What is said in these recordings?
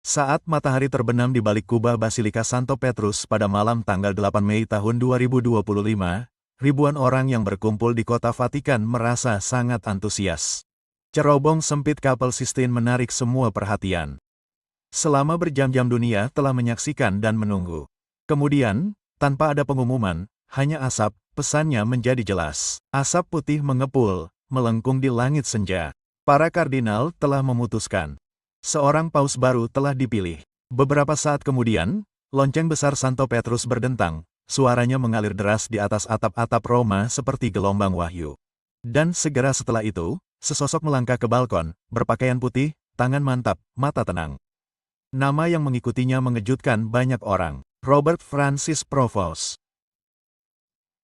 Saat matahari terbenam di balik kubah Basilika Santo Petrus pada malam tanggal 8 Mei tahun 2025, ribuan orang yang berkumpul di kota Vatikan merasa sangat antusias. Cerobong sempit kapal Sistine menarik semua perhatian. Selama berjam-jam dunia telah menyaksikan dan menunggu. Kemudian, tanpa ada pengumuman, hanya asap, pesannya menjadi jelas. Asap putih mengepul, melengkung di langit senja. Para kardinal telah memutuskan. Seorang paus baru telah dipilih. Beberapa saat kemudian, lonceng besar Santo Petrus berdentang, suaranya mengalir deras di atas atap-atap Roma seperti gelombang wahyu. Dan segera setelah itu, sesosok melangkah ke balkon, berpakaian putih, tangan mantap, mata tenang. Nama yang mengikutinya mengejutkan banyak orang. Robert Francis Provoost.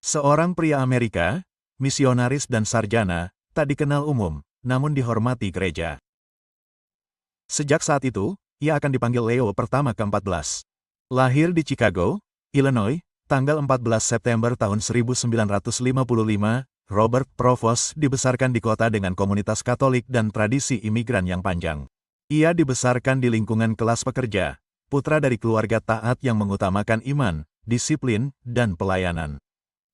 Seorang pria Amerika, misionaris dan sarjana, tak dikenal umum, namun dihormati gereja. Sejak saat itu, ia akan dipanggil Leo pertama ke-14. Lahir di Chicago, Illinois, tanggal 14 September tahun 1955, Robert Provoost dibesarkan di kota dengan komunitas Katolik dan tradisi imigran yang panjang. Ia dibesarkan di lingkungan kelas pekerja, putra dari keluarga taat yang mengutamakan iman, disiplin, dan pelayanan.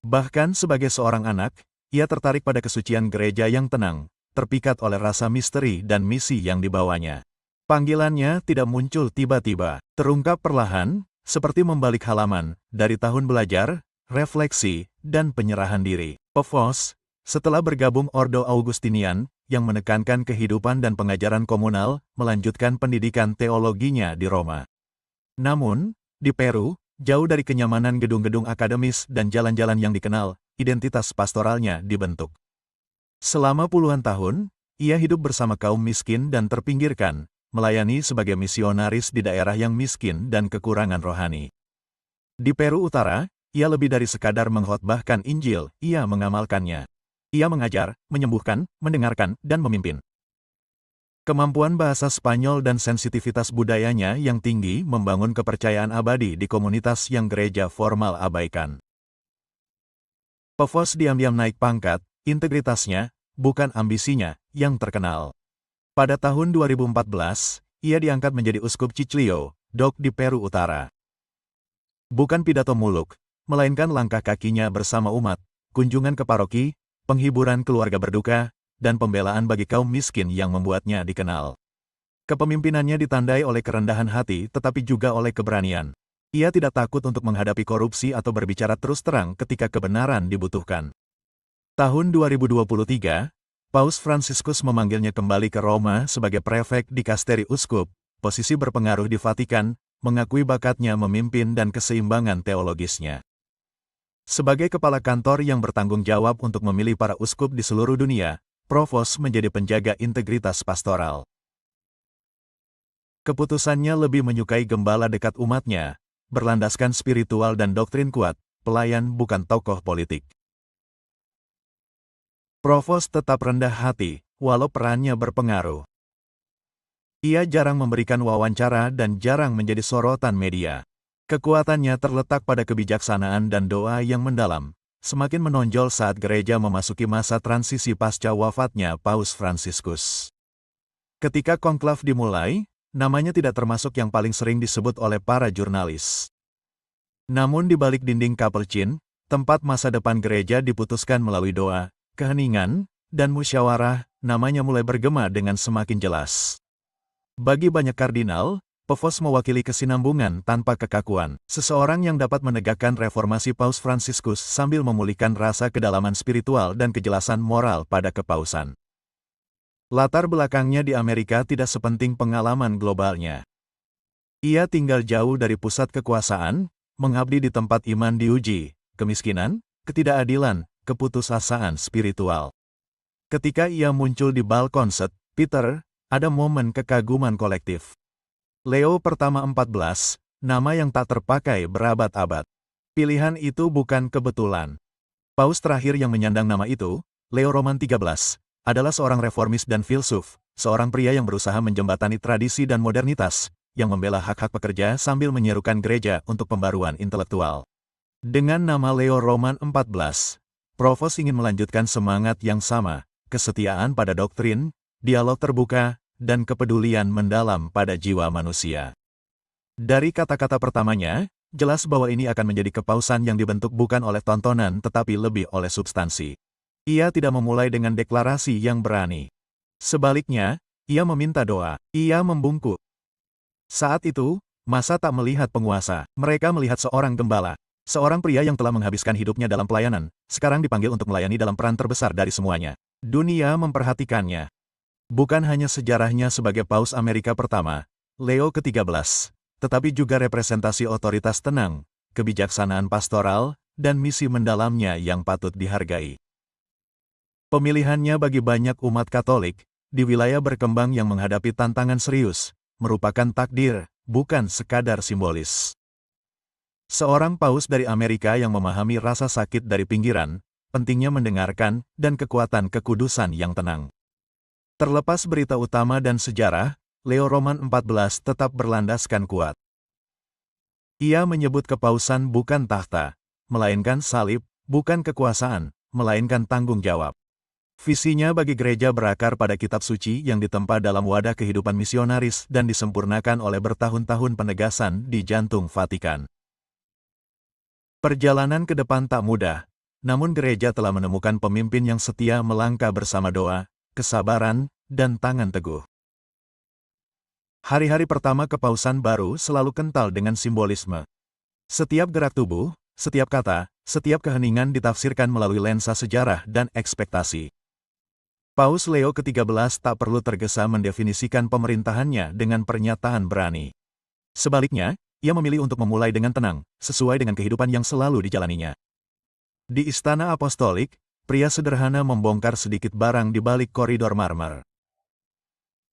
Bahkan sebagai seorang anak, ia tertarik pada kesucian gereja yang tenang, terpikat oleh rasa misteri dan misi yang dibawanya. Panggilannya tidak muncul tiba-tiba, terungkap perlahan, seperti membalik halaman, dari tahun belajar, refleksi, dan penyerahan diri. Provoost, setelah bergabung Ordo Augustinian, yang menekankan kehidupan dan pengajaran komunal, melanjutkan pendidikan teologinya di Roma. Namun, di Peru, jauh dari kenyamanan gedung-gedung akademis dan jalan-jalan yang dikenal, identitas pastoralnya dibentuk. Selama puluhan tahun, ia hidup bersama kaum miskin dan terpinggirkan, melayani sebagai misionaris di daerah yang miskin dan kekurangan rohani. Di Peru Utara, ia lebih dari sekadar mengkhotbahkan Injil, ia mengamalkannya. Ia mengajar, menyembuhkan, mendengarkan, dan memimpin. Kemampuan bahasa Spanyol dan sensitivitas budayanya yang tinggi membangun kepercayaan abadi di komunitas yang gereja formal abaikan. Provoost diam-diam naik pangkat, integritasnya, bukan ambisinya, yang terkenal. Pada tahun 2014, ia diangkat menjadi Uskup Chiclayo, DOC di Peru Utara. Bukan pidato muluk, melainkan langkah kakinya bersama umat, kunjungan ke paroki, penghiburan keluarga berduka, dan pembelaan bagi kaum miskin yang membuatnya dikenal. Kepemimpinannya ditandai oleh kerendahan hati tetapi juga oleh keberanian. Ia tidak takut untuk menghadapi korupsi atau berbicara terus terang ketika kebenaran dibutuhkan. Tahun 2023, Paus Fransiskus memanggilnya kembali ke Roma sebagai prefek dikasteri uskup, posisi berpengaruh di Vatikan, mengakui bakatnya memimpin dan keseimbangan teologisnya. Sebagai kepala kantor yang bertanggung jawab untuk memilih para uskup di seluruh dunia, Provoost menjadi penjaga integritas pastoral. Keputusannya lebih menyukai gembala dekat umatnya, berlandaskan spiritual dan doktrin kuat, pelayan bukan tokoh politik. Provoost tetap rendah hati, walau perannya berpengaruh. Ia jarang memberikan wawancara dan jarang menjadi sorotan media. Kekuatannya terletak pada kebijaksanaan dan doa yang mendalam, semakin menonjol saat gereja memasuki masa transisi pasca wafatnya Paus Fransiskus. Ketika konklav dimulai, namanya tidak termasuk yang paling sering disebut oleh para jurnalis. Namun di balik dinding Kapelcin, tempat masa depan gereja diputuskan melalui doa, keheningan, dan musyawarah, namanya mulai bergema dengan semakin jelas. Bagi banyak kardinal, Provoost mewakili kesinambungan tanpa kekakuan, seseorang yang dapat menegakkan reformasi Paus Fransiskus sambil memulihkan rasa kedalaman spiritual dan kejelasan moral pada kepausan. Latar belakangnya di Amerika tidak sepenting pengalaman globalnya. Ia tinggal jauh dari pusat kekuasaan, mengabdi di tempat iman diuji, kemiskinan, ketidakadilan, keputusasaan spiritual. Ketika ia muncul di balkon St. Peter, ada momen kekaguman kolektif. Leo pertama 14, nama yang tak terpakai berabad-abad. Pilihan itu bukan kebetulan. Paus terakhir yang menyandang nama itu, Leo Roman XIII, adalah seorang reformis dan filsuf, seorang pria yang berusaha menjembatani tradisi dan modernitas, yang membela hak-hak pekerja sambil menyerukan gereja untuk pembaruan intelektual. Dengan nama Leo Roman XIV, Provoost ingin melanjutkan semangat yang sama, kesetiaan pada doktrin, dialog terbuka, dan kepedulian mendalam pada jiwa manusia. Dari kata-kata pertamanya, jelas bahwa ini akan menjadi kepausan yang dibentuk bukan oleh tontonan tetapi lebih oleh substansi. Ia tidak memulai dengan deklarasi yang berani. Sebaliknya, ia meminta doa. Ia membungkuk. Saat itu, masa tak melihat penguasa. Mereka melihat seorang gembala. Seorang pria yang telah menghabiskan hidupnya dalam pelayanan, sekarang dipanggil untuk melayani dalam peran terbesar dari semuanya. Dunia memperhatikannya. Bukan hanya sejarahnya sebagai Paus Amerika pertama, Leo ke-13, tetapi juga representasi otoritas tenang, kebijaksanaan pastoral, dan misi mendalamnya yang patut dihargai. Pemilihannya bagi banyak umat Katolik, di wilayah berkembang yang menghadapi tantangan serius, merupakan takdir, bukan sekadar simbolis. Seorang paus dari Amerika yang memahami rasa sakit dari pinggiran, pentingnya mendengarkan, dan kekuatan kekudusan yang tenang. Terlepas berita utama dan sejarah, Leo Roman XIV tetap berlandaskan kuat. Ia menyebut kepausan bukan tahta, melainkan salib, bukan kekuasaan, melainkan tanggung jawab. Visinya bagi gereja berakar pada kitab suci yang ditempa dalam wadah kehidupan misionaris dan disempurnakan oleh bertahun-tahun penegasan di jantung Vatikan. Perjalanan ke depan tak mudah, namun gereja telah menemukan pemimpin yang setia melangkah bersama doa, kesabaran, dan tangan teguh. Hari-hari pertama kepausan baru selalu kental dengan simbolisme. Setiap gerak tubuh, setiap kata, setiap keheningan ditafsirkan melalui lensa sejarah dan ekspektasi. Paus Leo ke-13 tak perlu tergesa mendefinisikan pemerintahannya dengan pernyataan berani. Sebaliknya, ia memilih untuk memulai dengan tenang, sesuai dengan kehidupan yang selalu dijalaninya. Di Istana Apostolik, pria sederhana membongkar sedikit barang di balik koridor marmer.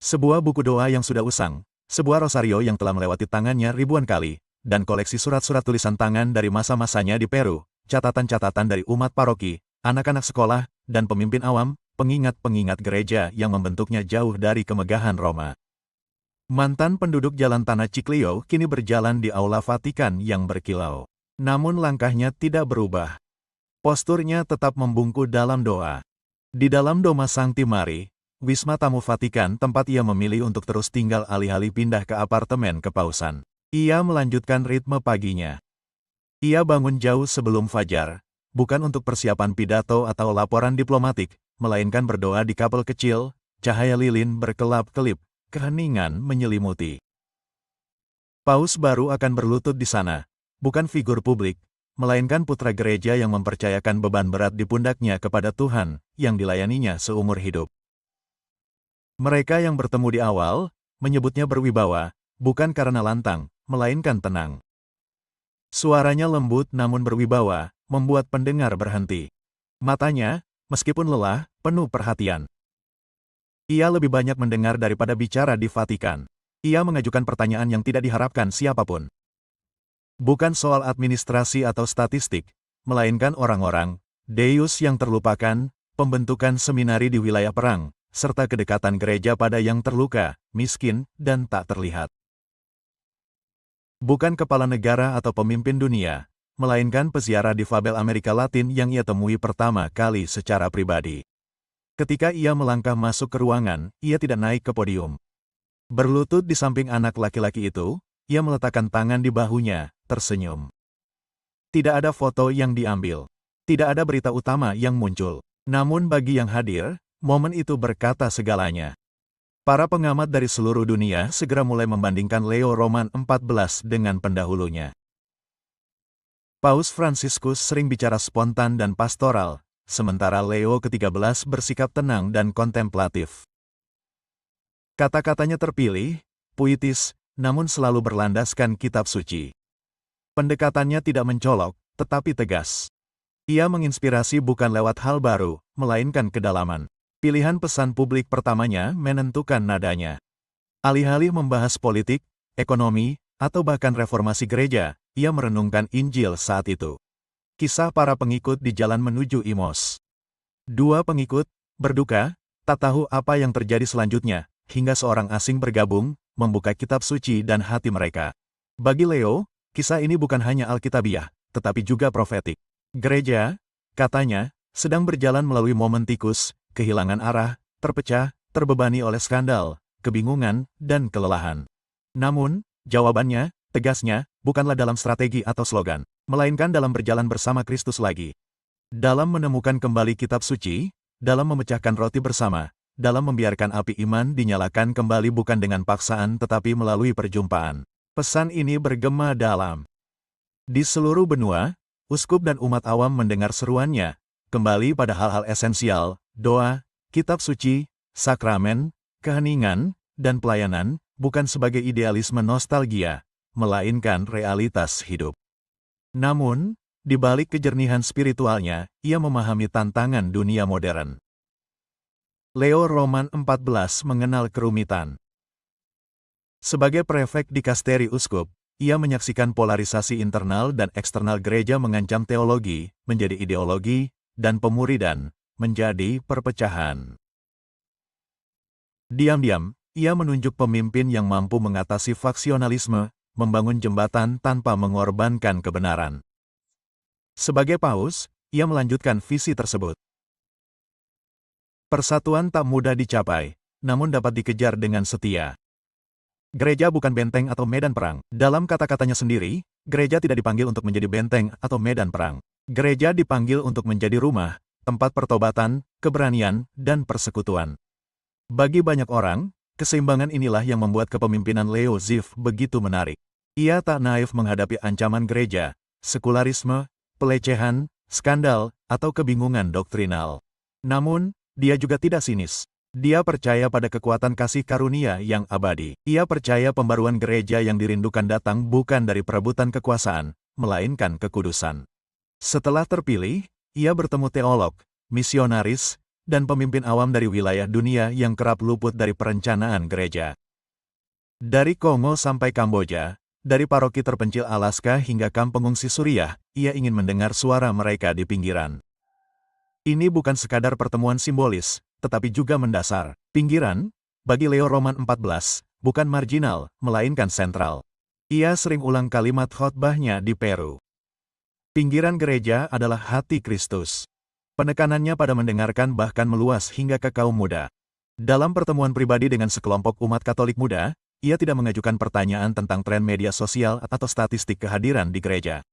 Sebuah buku doa yang sudah usang, sebuah rosario yang telah melewati tangannya ribuan kali, dan koleksi surat-surat tulisan tangan dari masa-masanya di Peru, catatan-catatan dari umat paroki, anak-anak sekolah, dan pemimpin awam, pengingat-pengingat gereja yang membentuknya jauh dari kemegahan Roma. Mantan penduduk Jalan Tanah Chicleo kini berjalan di Aula Vatikan yang berkilau. Namun langkahnya tidak berubah. Posturnya tetap membungkuk dalam doa. Di dalam Doma Sancti Mari, wisma tamu Vatikan tempat ia memilih untuk terus tinggal alih-alih pindah ke apartemen kepausan. Ia melanjutkan ritme paginya. Ia bangun jauh sebelum fajar, bukan untuk persiapan pidato atau laporan diplomatik, melainkan berdoa di kapel kecil, cahaya lilin berkelap-kelip, keheningan menyelimuti. Paus baru akan berlutut di sana, bukan figur publik, melainkan putra gereja yang mempercayakan beban berat di pundaknya kepada Tuhan, yang dilayaninya seumur hidup. Mereka yang bertemu di awal, menyebutnya berwibawa, bukan karena lantang, melainkan tenang. Suaranya lembut namun berwibawa, membuat pendengar berhenti. Matanya, meskipun lelah, penuh perhatian. Ia lebih banyak mendengar daripada bicara di Vatikan. Ia mengajukan pertanyaan yang tidak diharapkan siapapun. Bukan soal administrasi atau statistik, melainkan orang-orang, Deus yang terlupakan, pembentukan seminari di wilayah perang, serta kedekatan gereja pada yang terluka, miskin, dan tak terlihat. Bukan kepala negara atau pemimpin dunia, melainkan peziarah difabel Amerika Latin yang ia temui pertama kali secara pribadi. Ketika ia melangkah masuk ke ruangan, ia tidak naik ke podium. Berlutut di samping anak laki-laki itu, ia meletakkan tangan di bahunya, tersenyum. Tidak ada foto yang diambil. Tidak ada berita utama yang muncul. Namun bagi yang hadir, momen itu berkata segalanya. Para pengamat dari seluruh dunia segera mulai membandingkan Leo Roman XIV dengan pendahulunya. Paus Fransiskus sering bicara spontan dan pastoral, sementara Leo ke-13 bersikap tenang dan kontemplatif. Kata-katanya terpilih, puitis, namun selalu berlandaskan kitab suci. Pendekatannya tidak mencolok, tetapi tegas. Ia menginspirasi bukan lewat hal baru, melainkan kedalaman. Pilihan pesan publik pertamanya menentukan nadanya. Alih-alih membahas politik, ekonomi, atau bahkan reformasi gereja, ia merenungkan Injil saat itu. Kisah para pengikut di jalan menuju Imos. Dua pengikut, berduka, tak tahu apa yang terjadi selanjutnya, hingga seorang asing bergabung, membuka kitab suci dan hati mereka. Bagi Leo, kisah ini bukan hanya alkitabiah, tetapi juga profetik. Gereja, katanya, sedang berjalan melalui momen tikus, kehilangan arah, terpecah, terbebani oleh skandal, kebingungan, dan kelelahan. Namun, jawabannya, Tegasnya, bukanlah dalam strategi atau slogan, melainkan dalam berjalan bersama Kristus lagi. Dalam menemukan kembali kitab suci, dalam memecahkan roti bersama, dalam membiarkan api iman dinyalakan kembali bukan dengan paksaan tetapi melalui perjumpaan. Pesan ini bergema dalam. Di seluruh benua, uskup dan umat awam mendengar seruannya, kembali pada hal-hal esensial, doa, kitab suci, sakramen, keheningan, dan pelayanan, bukan sebagai idealisme nostalgia, melainkan realitas hidup. Namun, di balik kejernihan spiritualnya, ia memahami tantangan dunia modern. Leo Roman XIV mengenal kerumitan. Sebagai prefek dikasteri uskup, ia menyaksikan polarisasi internal dan eksternal gereja mengancam teologi, menjadi ideologi, dan pemuridan, menjadi perpecahan. Diam-diam, ia menunjuk pemimpin yang mampu mengatasi faksionalisme, membangun jembatan tanpa mengorbankan kebenaran. Sebagai paus, ia melanjutkan visi tersebut. Persatuan tak mudah dicapai, namun dapat dikejar dengan setia. Gereja bukan benteng atau medan perang. Dalam kata-katanya sendiri, gereja tidak dipanggil untuk menjadi benteng atau medan perang. Gereja dipanggil untuk menjadi rumah, tempat pertobatan, keberanian, dan persekutuan. Bagi banyak orang, keseimbangan inilah yang membuat kepemimpinan Leo XIV begitu menarik. Ia tak naif menghadapi ancaman gereja, sekularisme, pelecehan, skandal, atau kebingungan doktrinal. Namun, dia juga tidak sinis. Dia percaya pada kekuatan kasih karunia yang abadi. Ia percaya pembaruan gereja yang dirindukan datang bukan dari perebutan kekuasaan, melainkan kekudusan. Setelah terpilih, ia bertemu teolog, misionaris, dan pemimpin awam dari wilayah dunia yang kerap luput dari perencanaan gereja. Dari Kongo sampai Kamboja, dari paroki terpencil Alaska hingga kamp pengungsi Suriah, ia ingin mendengar suara mereka di pinggiran. Ini bukan sekadar pertemuan simbolis, tetapi juga mendasar. Pinggiran, bagi Leo Roman XIV, bukan marginal, melainkan sentral. Ia sering ulang kalimat khotbahnya di Peru. Pinggiran gereja adalah hati Kristus. Penekanannya pada mendengarkan bahkan meluas hingga ke kaum muda. Dalam pertemuan pribadi dengan sekelompok umat Katolik muda, ia tidak mengajukan pertanyaan tentang tren media sosial atau statistik kehadiran di gereja.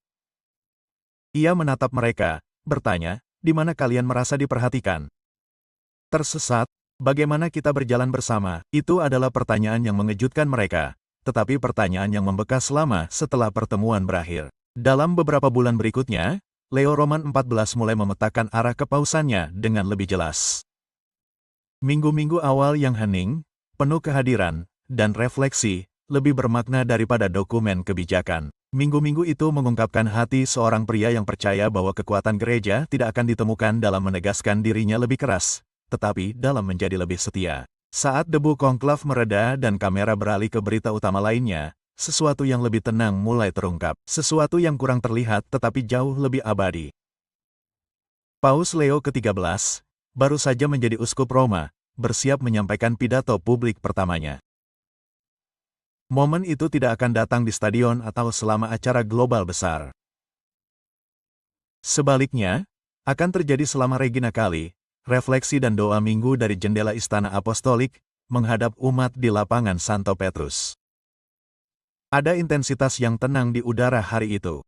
Ia menatap mereka, bertanya, di mana kalian merasa diperhatikan? Tersesat, bagaimana kita berjalan bersama? Itu adalah pertanyaan yang mengejutkan mereka, tetapi pertanyaan yang membekas lama setelah pertemuan berakhir. Dalam beberapa bulan berikutnya, Leo Roman XIV mulai memetakan arah kepausannya dengan lebih jelas. Minggu-minggu awal yang hening, penuh kehadiran, dan refleksi, lebih bermakna daripada dokumen kebijakan. Minggu-minggu itu mengungkapkan hati seorang pria yang percaya bahwa kekuatan gereja tidak akan ditemukan dalam menegaskan dirinya lebih keras, tetapi dalam menjadi lebih setia. Saat debu konklav mereda dan kamera beralih ke berita utama lainnya, sesuatu yang lebih tenang mulai terungkap. Sesuatu yang kurang terlihat tetapi jauh lebih abadi. Paus Leo ke-13, baru saja menjadi uskup Roma, bersiap menyampaikan pidato publik pertamanya. Momen itu tidak akan datang di stadion atau selama acara global besar. Sebaliknya, akan terjadi selama Regina Coeli, refleksi dan doa minggu dari jendela Istana Apostolik, menghadap umat di lapangan Santo Petrus. Ada intensitas yang tenang di udara hari itu.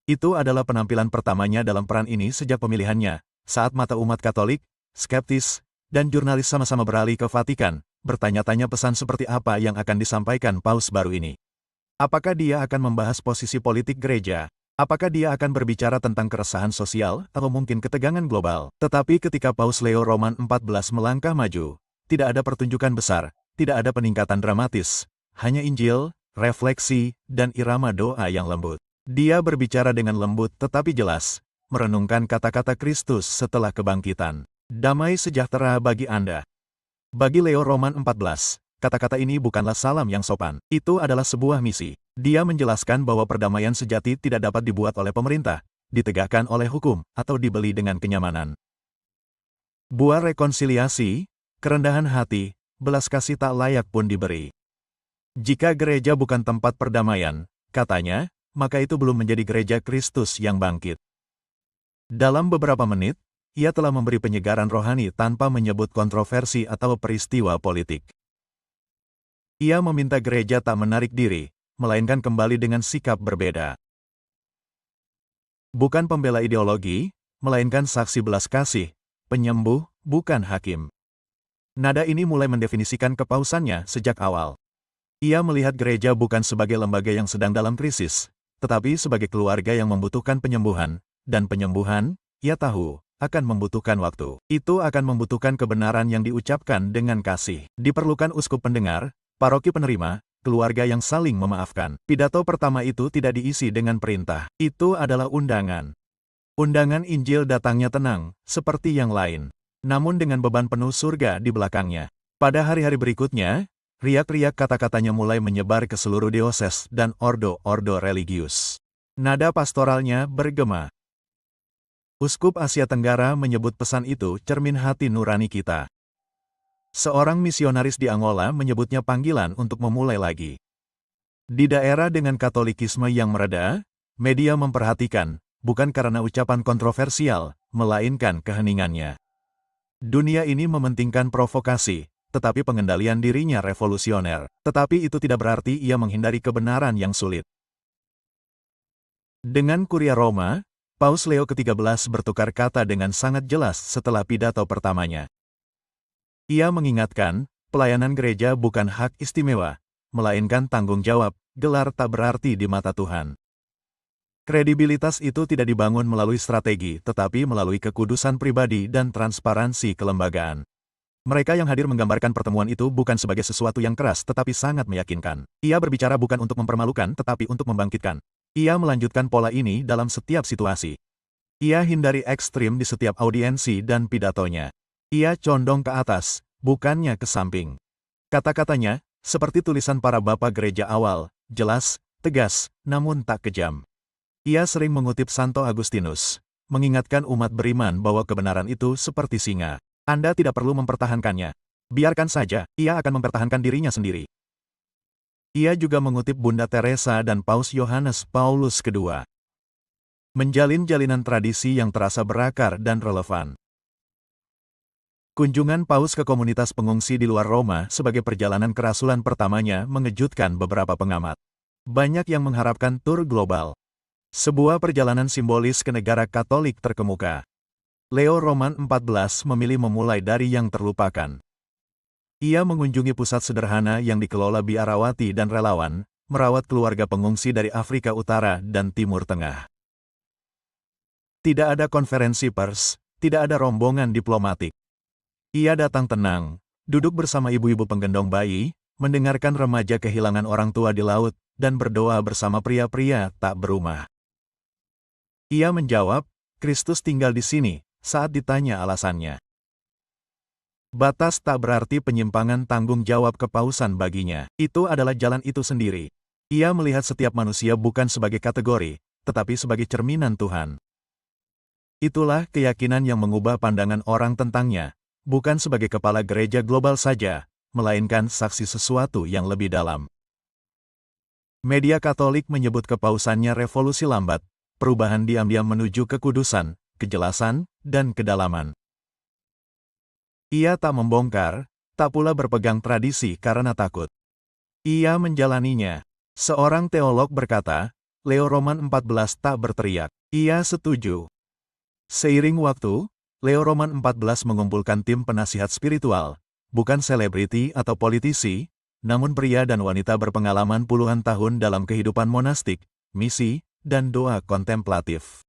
Itu adalah penampilan pertamanya dalam peran ini sejak pemilihannya, saat mata umat Katolik, skeptis, dan jurnalis sama-sama beralih ke Vatikan, bertanya-tanya pesan seperti apa yang akan disampaikan Paus baru ini. Apakah dia akan membahas posisi politik gereja? Apakah dia akan berbicara tentang keresahan sosial atau mungkin ketegangan global? Tetapi ketika Paus Leo Roman XIV melangkah maju, tidak ada pertunjukan besar, tidak ada peningkatan dramatis, hanya Injil, refleksi, dan irama doa yang lembut. Dia berbicara dengan lembut tetapi jelas, merenungkan kata-kata Kristus setelah kebangkitan. Damai sejahtera bagi Anda. Bagi Leo Roman XIV, kata-kata ini bukanlah salam yang sopan. Itu adalah sebuah misi. Dia menjelaskan bahwa perdamaian sejati tidak dapat dibuat oleh pemerintah, ditegakkan oleh hukum, atau dibeli dengan kenyamanan. Buah rekonsiliasi, kerendahan hati, belas kasih tak layak pun diberi. Jika gereja bukan tempat perdamaian, katanya, maka itu belum menjadi gereja Kristus yang bangkit. Dalam beberapa menit, ia telah memberi penyegaran rohani tanpa menyebut kontroversi atau peristiwa politik. Ia meminta gereja tak menarik diri, melainkan kembali dengan sikap berbeda. Bukan pembela ideologi, melainkan saksi belas kasih, penyembuh, bukan hakim. Nada ini mulai mendefinisikan kepausannya sejak awal. Ia melihat gereja bukan sebagai lembaga yang sedang dalam krisis, tetapi sebagai keluarga yang membutuhkan penyembuhan, dan penyembuhan, ia tahu, akan membutuhkan waktu. Itu akan membutuhkan kebenaran yang diucapkan dengan kasih. Diperlukan uskup pendengar, paroki penerima, keluarga yang saling memaafkan. Pidato pertama itu tidak diisi dengan perintah. Itu adalah undangan. Undangan Injil datangnya tenang, seperti yang lain. Namun dengan beban penuh surga di belakangnya. Pada hari-hari berikutnya, riak-riak kata-katanya mulai menyebar ke seluruh dioses dan ordo-ordo religius. Nada pastoralnya bergema. Uskup Asia Tenggara menyebut pesan itu cermin hati nurani kita. Seorang misionaris di Angola menyebutnya panggilan untuk memulai lagi. Di daerah dengan Katolikisme yang mereda, media memperhatikan, bukan karena ucapan kontroversial, melainkan keheningannya. Dunia ini mementingkan provokasi, tetapi pengendalian dirinya revolusioner. Tetapi itu tidak berarti ia menghindari kebenaran yang sulit. Dengan Kuria Roma, Paus Leo ke-13 bertukar kata dengan sangat jelas setelah pidato pertamanya. Ia mengingatkan, pelayanan gereja bukan hak istimewa, melainkan tanggung jawab, gelar tak berarti di mata Tuhan. Kredibilitas itu tidak dibangun melalui strategi, tetapi melalui kekudusan pribadi dan transparansi kelembagaan. Mereka yang hadir menggambarkan pertemuan itu bukan sebagai sesuatu yang keras tetapi sangat meyakinkan. Ia berbicara bukan untuk mempermalukan tetapi untuk membangkitkan. Ia melanjutkan pola ini dalam setiap situasi. Ia hindari ekstrim di setiap audiensi dan pidatonya. Ia condong ke atas, bukannya ke samping. Kata-katanya, seperti tulisan para bapak gereja awal, jelas, tegas, namun tak kejam. Ia sering mengutip Santo Agustinus, mengingatkan umat beriman bahwa kebenaran itu seperti singa. Anda tidak perlu mempertahankannya. Biarkan saja, ia akan mempertahankan dirinya sendiri. Ia juga mengutip Bunda Teresa dan Paus Yohanes Paulus II. Menjalin jalinan tradisi yang terasa berakar dan relevan. Kunjungan Paus ke komunitas pengungsi di luar Roma sebagai perjalanan kerasulan pertamanya mengejutkan beberapa pengamat. Banyak yang mengharapkan tur global. Sebuah perjalanan simbolis ke negara Katolik terkemuka. Leo Roman XIV memilih memulai dari yang terlupakan. Ia mengunjungi pusat sederhana yang dikelola biarawati dan relawan, merawat keluarga pengungsi dari Afrika Utara dan Timur Tengah. Tidak ada konferensi pers, tidak ada rombongan diplomatik. Ia datang tenang, duduk bersama ibu-ibu penggendong bayi, mendengarkan remaja kehilangan orang tua di laut, dan berdoa bersama pria-pria tak berumah. Ia menjawab, Kristus tinggal di sini, saat ditanya alasannya. Batas tak berarti penyimpangan tanggung jawab kepausan baginya. Itu adalah jalan itu sendiri. Ia melihat setiap manusia bukan sebagai kategori, tetapi sebagai cerminan Tuhan. Itulah keyakinan yang mengubah pandangan orang tentangnya, bukan sebagai kepala gereja global saja, melainkan saksi sesuatu yang lebih dalam. Media Katolik menyebut kepausannya revolusi lambat, perubahan diam-diam menuju kekudusan, kejelasan, dan kedalaman. Ia tak membongkar, tak pula berpegang tradisi karena takut. Ia menjalaninya. Seorang teolog berkata, Leo Roman XIV tak berteriak. Ia setuju. Seiring waktu, Leo Roman XIV mengumpulkan tim penasihat spiritual, bukan selebriti atau politisi, namun pria dan wanita berpengalaman puluhan tahun dalam kehidupan monastik, misi, dan doa kontemplatif.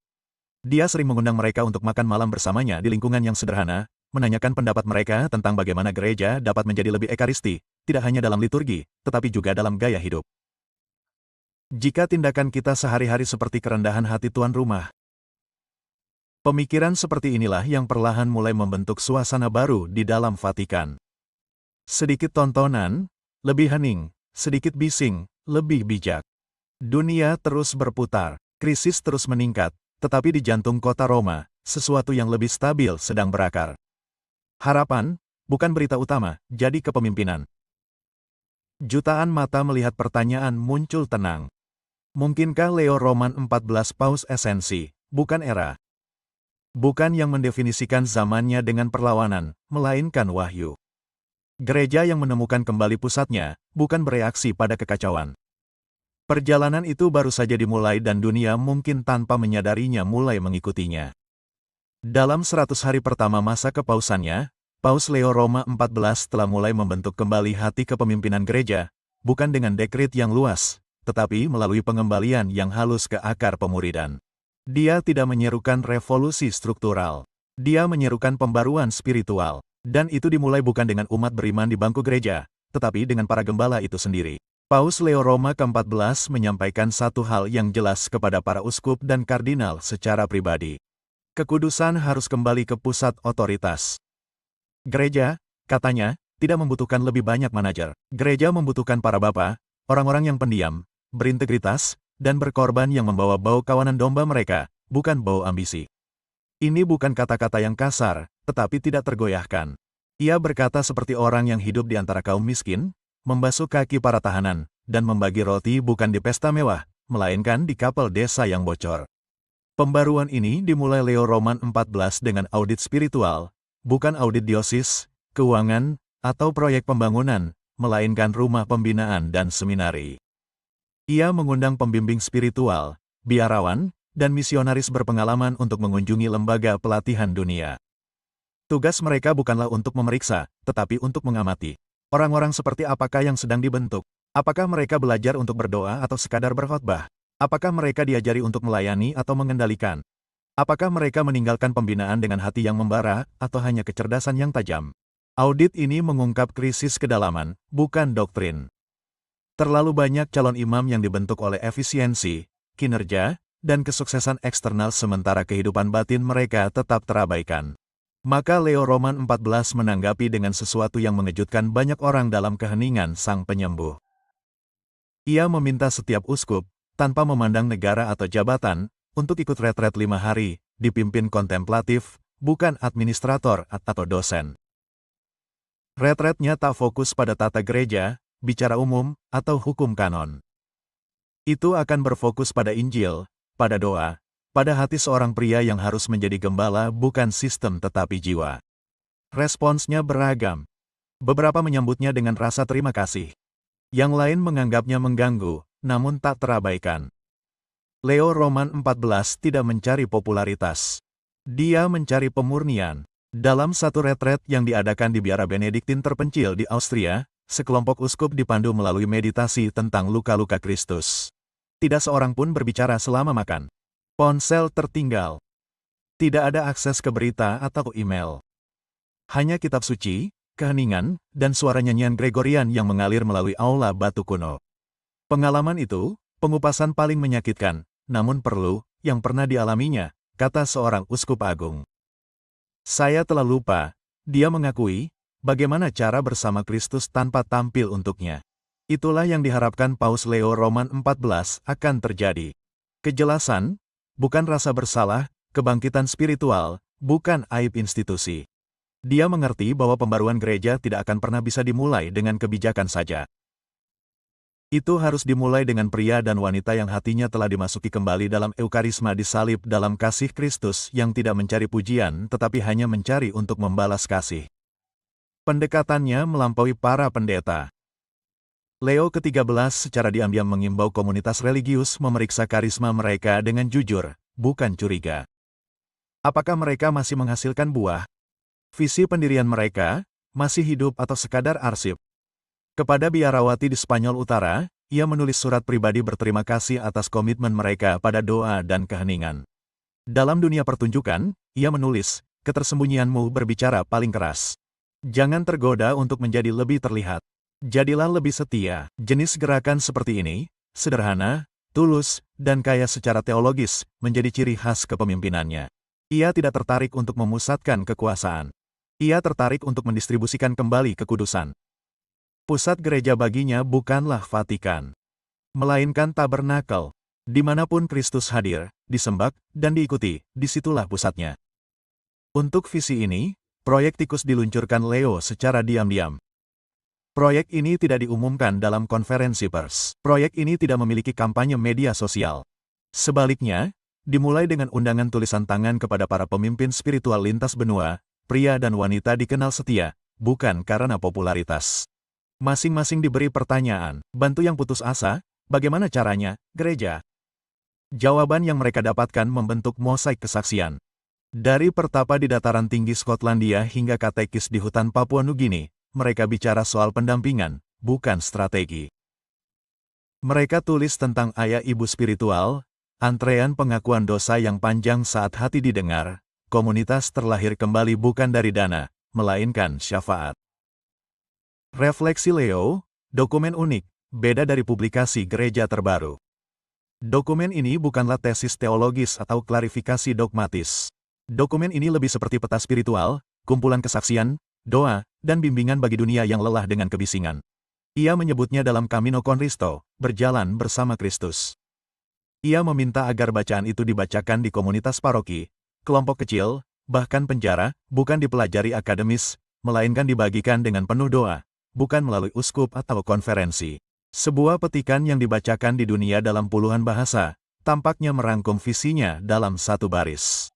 Dia sering mengundang mereka untuk makan malam bersamanya di lingkungan yang sederhana, menanyakan pendapat mereka tentang bagaimana gereja dapat menjadi lebih ekaristi, tidak hanya dalam liturgi, tetapi juga dalam gaya hidup. Jika tindakan kita sehari-hari seperti kerendahan hati tuan rumah, pemikiran seperti inilah yang perlahan mulai membentuk suasana baru di dalam Vatikan. Sedikit tontonan, lebih hening, sedikit bising, lebih bijak. Dunia terus berputar, krisis terus meningkat, tetapi di jantung kota Roma, sesuatu yang lebih stabil sedang berakar. Harapan, bukan berita utama, jadi kepemimpinan. Jutaan mata melihat pertanyaan muncul tenang. Mungkinkah Leo Roman XIV Paus esensi, bukan era? Bukan yang mendefinisikan zamannya dengan perlawanan, melainkan wahyu. Gereja yang menemukan kembali pusatnya, bukan bereaksi pada kekacauan. Perjalanan itu baru saja dimulai dan dunia mungkin tanpa menyadarinya mulai mengikutinya. Dalam 100 hari pertama masa kepausannya, Paus Leo Roma XIV telah mulai membentuk kembali hati kepemimpinan gereja, bukan dengan dekret yang luas, tetapi melalui pengembalian yang halus ke akar pemuridan. Dia tidak menyerukan revolusi struktural. Dia menyerukan pembaruan spiritual. Dan itu dimulai bukan dengan umat beriman di bangku gereja, tetapi dengan para gembala itu sendiri. Paus Leo Roma ke-14 menyampaikan satu hal yang jelas kepada para uskup dan kardinal secara pribadi. Kekudusan harus kembali ke pusat otoritas. Gereja, katanya, tidak membutuhkan lebih banyak manajer. Gereja membutuhkan para bapa, orang-orang yang pendiam, berintegritas, dan berkorban yang membawa bau kawanan domba mereka, bukan bau ambisi. Ini bukan kata-kata yang kasar, tetapi tidak tergoyahkan. Ia berkata seperti orang yang hidup di antara kaum miskin, membasuh kaki para tahanan, dan membagi roti bukan di pesta mewah, melainkan di kapel desa yang bocor. Pembaruan ini dimulai Leo Roman XIV dengan audit spiritual, bukan audit diosis, keuangan, atau proyek pembangunan, melainkan rumah pembinaan dan seminari. Ia mengundang pembimbing spiritual, biarawan, dan misionaris berpengalaman untuk mengunjungi lembaga pelatihan dunia. Tugas mereka bukanlah untuk memeriksa, tetapi untuk mengamati. Orang-orang seperti apakah yang sedang dibentuk? Apakah mereka belajar untuk berdoa atau sekadar berkhotbah? Apakah mereka diajari untuk melayani atau mengendalikan? Apakah mereka meninggalkan pembinaan dengan hati yang membara, atau hanya kecerdasan yang tajam? Audit ini mengungkap krisis kedalaman, bukan doktrin. Terlalu banyak calon imam yang dibentuk oleh efisiensi, kinerja, dan kesuksesan eksternal sementara kehidupan batin mereka tetap terabaikan. Maka Leo Roman XIV menanggapi dengan sesuatu yang mengejutkan banyak orang dalam keheningan Sang Penyembuh. Ia meminta setiap uskup, tanpa memandang negara atau jabatan, untuk ikut retret 5 hari, dipimpin kontemplatif, bukan administrator atau dosen. Retretnya tak fokus pada tata gereja, bicara umum, atau hukum kanon. Itu akan berfokus pada Injil, pada doa, pada hati seorang pria yang harus menjadi gembala bukan sistem tetapi jiwa. Responsnya beragam. Beberapa menyambutnya dengan rasa terima kasih. Yang lain menganggapnya mengganggu, namun tak terabaikan. Leo Roman XIV tidak mencari popularitas. Dia mencari pemurnian. Dalam satu retret yang diadakan di biara Benediktin terpencil di Austria, sekelompok uskup dipandu melalui meditasi tentang luka-luka Kristus. Tidak seorang pun berbicara selama makan. Ponsel tertinggal. Tidak ada akses ke berita atau email. Hanya kitab suci, keheningan, dan suara nyanyian Gregorian yang mengalir melalui aula batu kuno. Pengalaman itu, pengupasan paling menyakitkan, namun perlu, yang pernah dialaminya, kata seorang uskup agung. Saya telah lupa, dia mengakui, bagaimana cara bersama Kristus tanpa tampil untuknya. Itulah yang diharapkan Paus Leo Roman XIV akan terjadi. Kejelasan, bukan rasa bersalah, kebangkitan spiritual, bukan aib institusi. Dia mengerti bahwa pembaruan gereja tidak akan pernah bisa dimulai dengan kebijakan saja. Itu harus dimulai dengan pria dan wanita yang hatinya telah dimasuki kembali dalam eukarisma disalib dalam kasih Kristus yang tidak mencari pujian tetapi hanya mencari untuk membalas kasih. Pendekatannya melampaui para pendeta. Leo ke-13 secara diam-diam mengimbau komunitas religius memeriksa karisma mereka dengan jujur, bukan curiga. Apakah mereka masih menghasilkan buah? Visi pendirian mereka, masih hidup atau sekadar arsip? Kepada biarawati di Spanyol Utara, ia menulis surat pribadi berterima kasih atas komitmen mereka pada doa dan keheningan. Dalam dunia pertunjukan, ia menulis, ketersembunyianmu berbicara paling keras. Jangan tergoda untuk menjadi lebih terlihat. Jadilah lebih setia. Jenis gerakan seperti ini, sederhana, tulus, dan kaya secara teologis, menjadi ciri khas kepemimpinannya. Ia tidak tertarik untuk memusatkan kekuasaan. Ia tertarik untuk mendistribusikan kembali kekudusan. Pusat gereja baginya bukanlah Vatikan, melainkan tabernakel. Dimanapun Kristus hadir, disembah, dan diikuti, disitulah pusatnya. Untuk visi ini, proyek tikus diluncurkan Leo secara diam-diam. Proyek ini tidak diumumkan dalam konferensi pers. Proyek ini tidak memiliki kampanye media sosial. Sebaliknya, dimulai dengan undangan tulisan tangan kepada para pemimpin spiritual lintas benua, pria dan wanita dikenal setia, bukan karena popularitas. Masing-masing diberi pertanyaan, bantu yang putus asa, Bagaimana caranya, gereja? Jawaban yang mereka dapatkan membentuk mosaik kesaksian. Dari pertapa di dataran tinggi Skotlandia hingga katekis di hutan Papua Nugini, mereka bicara soal pendampingan, bukan strategi. Mereka tulis tentang ayah ibu spiritual, antrean pengakuan dosa yang panjang saat hati didengar, komunitas terlahir kembali bukan dari dana, melainkan syafaat. Refleksi Leo, dokumen unik, beda dari publikasi gereja terbaru. Dokumen ini bukanlah tesis teologis atau klarifikasi dogmatis. Dokumen ini lebih seperti peta spiritual, kumpulan kesaksian, doa, dan bimbingan bagi dunia yang lelah dengan kebisingan. Ia menyebutnya dalam Camino con Cristo, berjalan bersama Kristus. Ia meminta agar bacaan itu dibacakan di komunitas paroki, kelompok kecil, bahkan penjara, bukan dipelajari akademis, melainkan dibagikan dengan penuh doa, bukan melalui uskup atau konferensi. Sebuah petikan yang dibacakan di dunia dalam puluhan bahasa, tampaknya merangkum visinya dalam satu baris.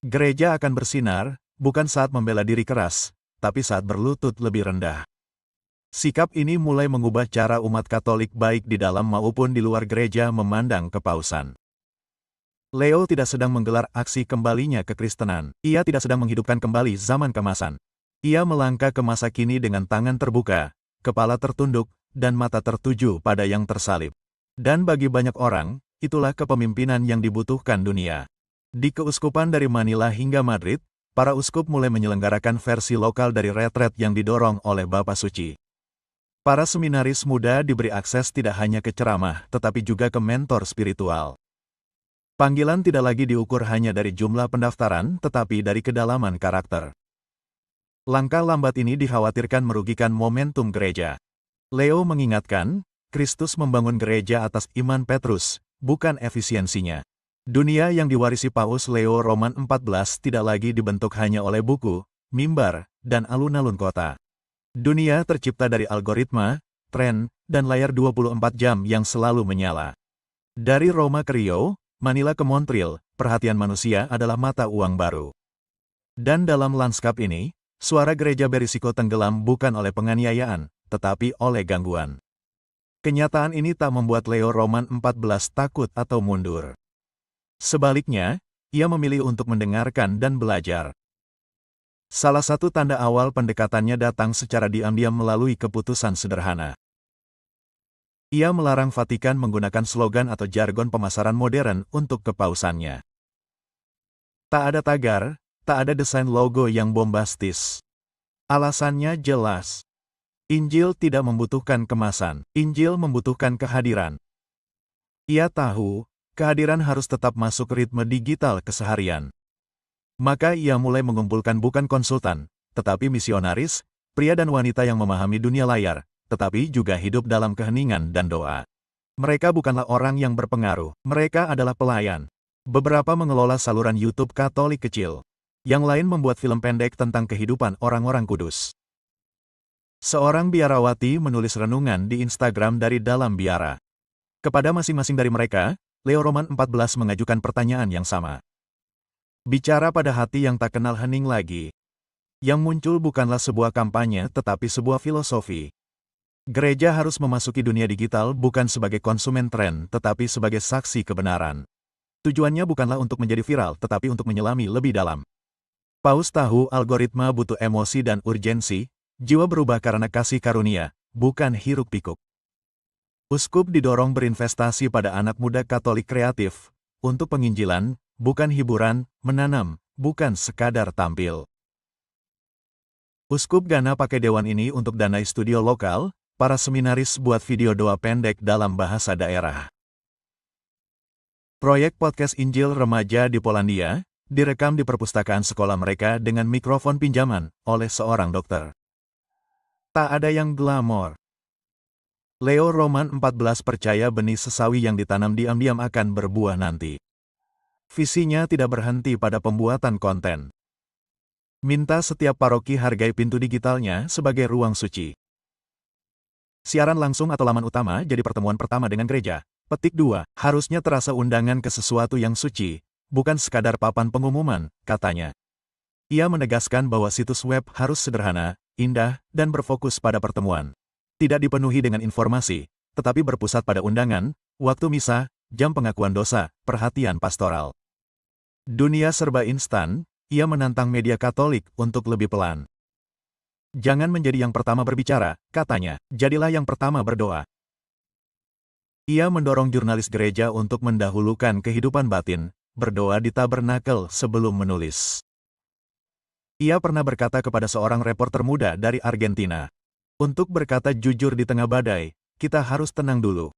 Gereja akan bersinar, bukan saat membela diri keras, tapi saat berlutut lebih rendah. Sikap ini mulai mengubah cara umat Katolik baik di dalam maupun di luar gereja memandang kepausan. Leo tidak sedang menggelar aksi kembalinya kekristenan. Ia tidak sedang menghidupkan kembali zaman kemasan. Ia melangkah ke masa kini dengan tangan terbuka, kepala tertunduk, dan mata tertuju pada yang tersalib. Dan bagi banyak orang, itulah kepemimpinan yang dibutuhkan dunia. Di keuskupan dari Manila hingga Madrid, para uskup mulai menyelenggarakan versi lokal dari retret yang didorong oleh Bapa Suci. Para seminaris muda diberi akses tidak hanya ke ceramah, tetapi juga ke mentor spiritual. Panggilan tidak lagi diukur hanya dari jumlah pendaftaran, tetapi dari kedalaman karakter. Langkah lambat ini dikhawatirkan merugikan momentum gereja. Leo mengingatkan, Kristus membangun gereja atas iman Petrus, bukan efisiensinya. Dunia yang diwarisi Paus Leo Roman XIV tidak lagi dibentuk hanya oleh buku, mimbar, dan alun-alun kota. Dunia tercipta dari algoritma, tren, dan layar 24 jam yang selalu menyala. Dari Roma ke Rio, Manila ke Montreal, perhatian manusia adalah mata uang baru. Dan dalam lanskap ini, suara gereja berisiko tenggelam bukan oleh penganiayaan, tetapi oleh gangguan. Kenyataan ini tak membuat Leo Roman XIV takut atau mundur. Sebaliknya, ia memilih untuk mendengarkan dan belajar. Salah satu tanda awal pendekatannya datang secara diam-diam melalui keputusan sederhana. Ia melarang Vatikan menggunakan slogan atau jargon pemasaran modern untuk kepausannya. Tak ada tagar, tak ada desain logo yang bombastis. Alasannya jelas. Injil tidak membutuhkan kemasan, Injil membutuhkan kehadiran. Ia tahu, kehadiran harus tetap masuk ritme digital keseharian. Maka ia mulai mengumpulkan bukan konsultan, tetapi misionaris, pria dan wanita yang memahami dunia layar, tetapi juga hidup dalam keheningan dan doa. Mereka bukanlah orang yang berpengaruh, mereka adalah pelayan. Beberapa mengelola saluran YouTube Katolik kecil. Yang lain membuat film pendek tentang kehidupan orang-orang kudus. Seorang biarawati menulis renungan di Instagram dari dalam biara. Kepada masing-masing dari mereka, Leo Roman XIV mengajukan pertanyaan yang sama. Bicara pada hati yang tak kenal hening lagi. Yang muncul bukanlah sebuah kampanye tetapi sebuah filosofi. Gereja harus memasuki dunia digital bukan sebagai konsumen tren tetapi sebagai saksi kebenaran. Tujuannya bukanlah untuk menjadi viral tetapi untuk menyelami lebih dalam. Paus tahu algoritma butuh emosi dan urgensi, jiwa berubah karena kasih karunia, bukan hiruk-pikuk. Uskup didorong berinvestasi pada anak muda Katolik kreatif, untuk penginjilan, bukan hiburan, menanam, bukan sekadar tampil. Uskup Ghana pakai dewan ini untuk danai studio lokal, para seminaris buat video doa pendek dalam bahasa daerah. Proyek podcast Injil Remaja di Polandia, direkam di perpustakaan sekolah mereka dengan mikrofon pinjaman, oleh seorang dokter. Tak ada yang glamor. Leo Roman XIV percaya benih sesawi yang ditanam diam-diam akan berbuah nanti. Visinya tidak berhenti pada pembuatan konten. Minta setiap paroki hargai pintu digitalnya sebagai ruang suci. Siaran langsung atau laman utama jadi pertemuan pertama dengan gereja. Petik 2, harusnya terasa undangan ke sesuatu yang suci, bukan sekadar papan pengumuman, katanya. Ia menegaskan bahwa situs web harus sederhana, indah, dan berfokus pada pertemuan. Tidak dipenuhi dengan informasi, tetapi berpusat pada undangan, waktu misa, jam pengakuan dosa, perhatian pastoral. Dunia serba instan, ia menantang media Katolik untuk lebih pelan. Jangan menjadi yang pertama berbicara, katanya, jadilah yang pertama berdoa. Ia mendorong jurnalis gereja untuk mendahulukan kehidupan batin, berdoa di tabernakel sebelum menulis. Ia pernah berkata kepada seorang reporter muda dari Argentina, "Untuk berkata jujur di tengah badai, kita harus tenang dulu."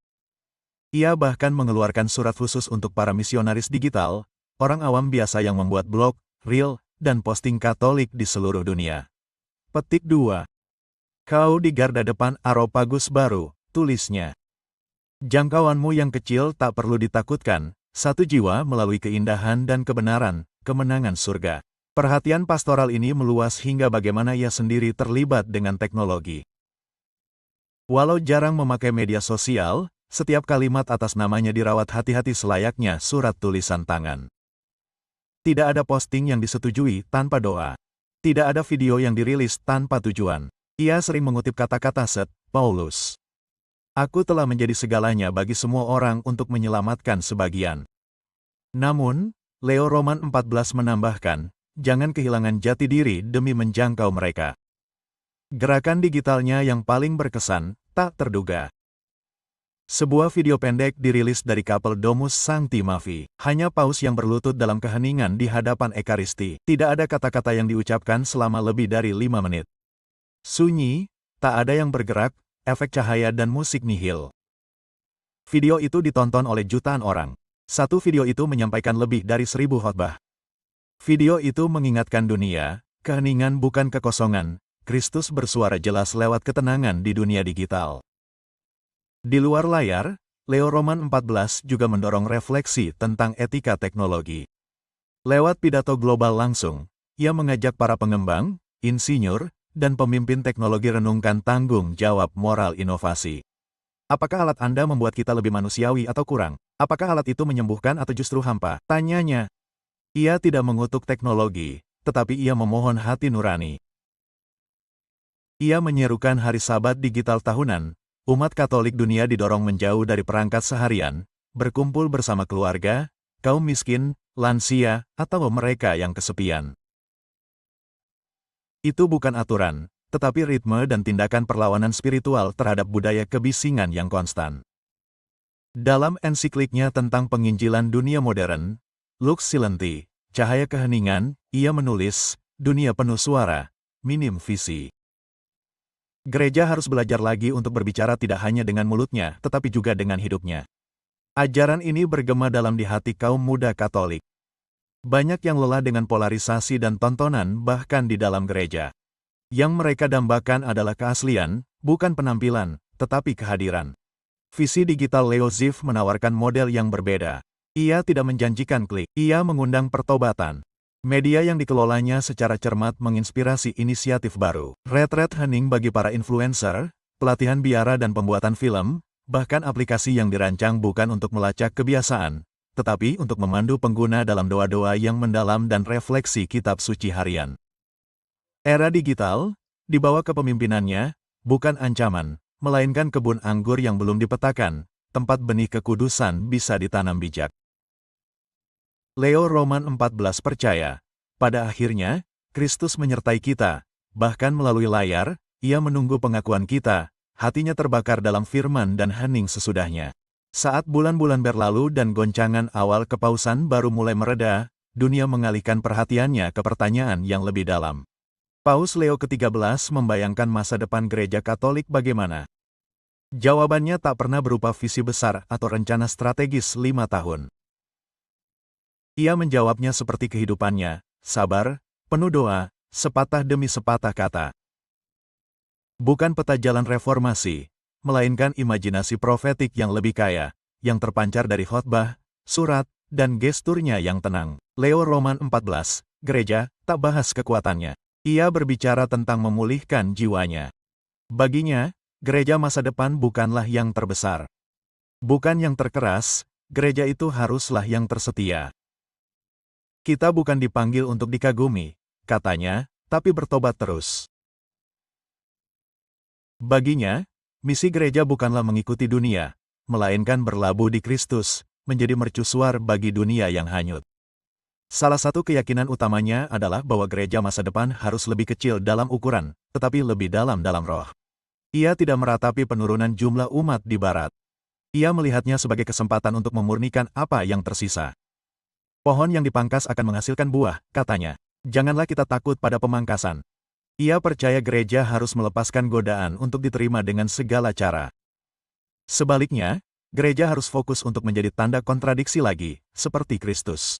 Ia bahkan mengeluarkan surat khusus untuk para misionaris digital, orang awam biasa yang membuat blog, reel, dan posting Katolik di seluruh dunia. Petik 2. Kau di garda depan Areopagus baru, tulisnya. Jangkauanmu yang kecil tak perlu ditakutkan, satu jiwa melalui keindahan dan kebenaran, kemenangan surga. Perhatian pastoral ini meluas hingga bagaimana ia sendiri terlibat dengan teknologi. Walau jarang memakai media sosial, setiap kalimat atas namanya dirawat hati-hati selayaknya surat tulisan tangan. Tidak ada posting yang disetujui tanpa doa. Tidak ada video yang dirilis tanpa tujuan. Ia sering mengutip kata-kata St. Paulus. Aku telah menjadi segalanya bagi semua orang untuk menyelamatkan sebagian. Namun, Leo Roman 14 menambahkan, jangan kehilangan jati diri demi menjangkau mereka. Gerakan digitalnya yang paling berkesan, tak terduga. Sebuah video pendek dirilis dari kapel Domus Sancti Mavi. Hanya paus yang berlutut dalam keheningan di hadapan Ekaristi. Tidak ada kata-kata yang diucapkan selama lebih dari 5 menit. Sunyi, tak ada yang bergerak, efek cahaya dan musik nihil. Video itu ditonton oleh jutaan orang. Satu video itu menyampaikan lebih dari 1000 khotbah. Video itu mengingatkan dunia, keheningan bukan kekosongan, Kristus bersuara jelas lewat ketenangan di dunia digital. Di luar layar, Leo Roman 14 juga mendorong refleksi tentang etika teknologi. Lewat pidato global langsung, ia mengajak para pengembang, insinyur, dan pemimpin teknologi renungkan tanggung jawab moral inovasi. Apakah alat Anda membuat kita lebih manusiawi atau kurang? Apakah alat itu menyembuhkan atau justru hampa? Tanyanya. Ia tidak mengutuk teknologi, tetapi ia memohon hati nurani. Ia menyerukan hari Sabat digital tahunan, umat Katolik dunia didorong menjauh dari perangkat seharian, berkumpul bersama keluarga, kaum miskin, lansia, atau mereka yang kesepian. Itu bukan aturan, tetapi ritme dan tindakan perlawanan spiritual terhadap budaya kebisingan yang konstan. Dalam ensikliknya tentang penginjilan dunia modern, Lux Silenti, Cahaya Keheningan, ia menulis, dunia penuh suara, minim visi. Gereja harus belajar lagi untuk berbicara tidak hanya dengan mulutnya, tetapi juga dengan hidupnya. Ajaran ini bergema dalam di hati kaum muda Katolik. Banyak yang lelah dengan polarisasi dan tontonan bahkan di dalam gereja. Yang mereka dambakan adalah keaslian, bukan penampilan, tetapi kehadiran. Visi digital Leo Ziv menawarkan model yang berbeda. Ia tidak menjanjikan klik, ia mengundang pertobatan. Media yang dikelolanya secara cermat menginspirasi inisiatif baru. Retret hening bagi para influencer, pelatihan biara dan pembuatan film, bahkan aplikasi yang dirancang bukan untuk melacak kebiasaan, tetapi untuk memandu pengguna dalam doa-doa yang mendalam dan refleksi kitab suci harian. Era digital, di bawah kepemimpinannya, bukan ancaman, melainkan kebun anggur yang belum dipetakan, tempat benih kekudusan bisa ditanam bijak. Leo Roman 14 percaya, pada akhirnya, Kristus menyertai kita, bahkan melalui layar, ia menunggu pengakuan kita, hatinya terbakar dalam firman dan hening sesudahnya. Saat bulan-bulan berlalu dan goncangan awal kepausan baru mulai mereda, dunia mengalihkan perhatiannya ke pertanyaan yang lebih dalam. Paus Leo ke-13 membayangkan masa depan gereja Katolik bagaimana? Jawabannya tak pernah berupa visi besar atau rencana strategis 5 tahun. Ia menjawabnya seperti kehidupannya, sabar, penuh doa, sepatah demi sepatah kata. Bukan peta jalan reformasi, melainkan imajinasi profetik yang lebih kaya, yang terpancar dari khotbah, surat, dan gesturnya yang tenang. Leo Roman 14, gereja, tak bahas kekuatannya. Ia berbicara tentang memulihkan jiwanya. Baginya, gereja masa depan bukanlah yang terbesar. Bukan yang terkeras, gereja itu haruslah yang tersetia. Kita bukan dipanggil untuk dikagumi, katanya, tapi bertobat terus. Baginya, Misi gereja bukanlah mengikuti dunia, melainkan berlabuh di Kristus, menjadi mercusuar bagi dunia yang hanyut. Salah satu keyakinan utamanya adalah bahwa gereja masa depan harus lebih kecil dalam ukuran, tetapi lebih dalam roh. Ia tidak meratapi penurunan jumlah umat di barat. Ia melihatnya sebagai kesempatan untuk memurnikan apa yang tersisa. Pohon yang dipangkas akan menghasilkan buah, katanya. Janganlah kita takut pada pemangkasan. Ia percaya gereja harus melepaskan godaan untuk diterima dengan segala cara. Sebaliknya, gereja harus fokus untuk menjadi tanda kontradiksi lagi, seperti Kristus.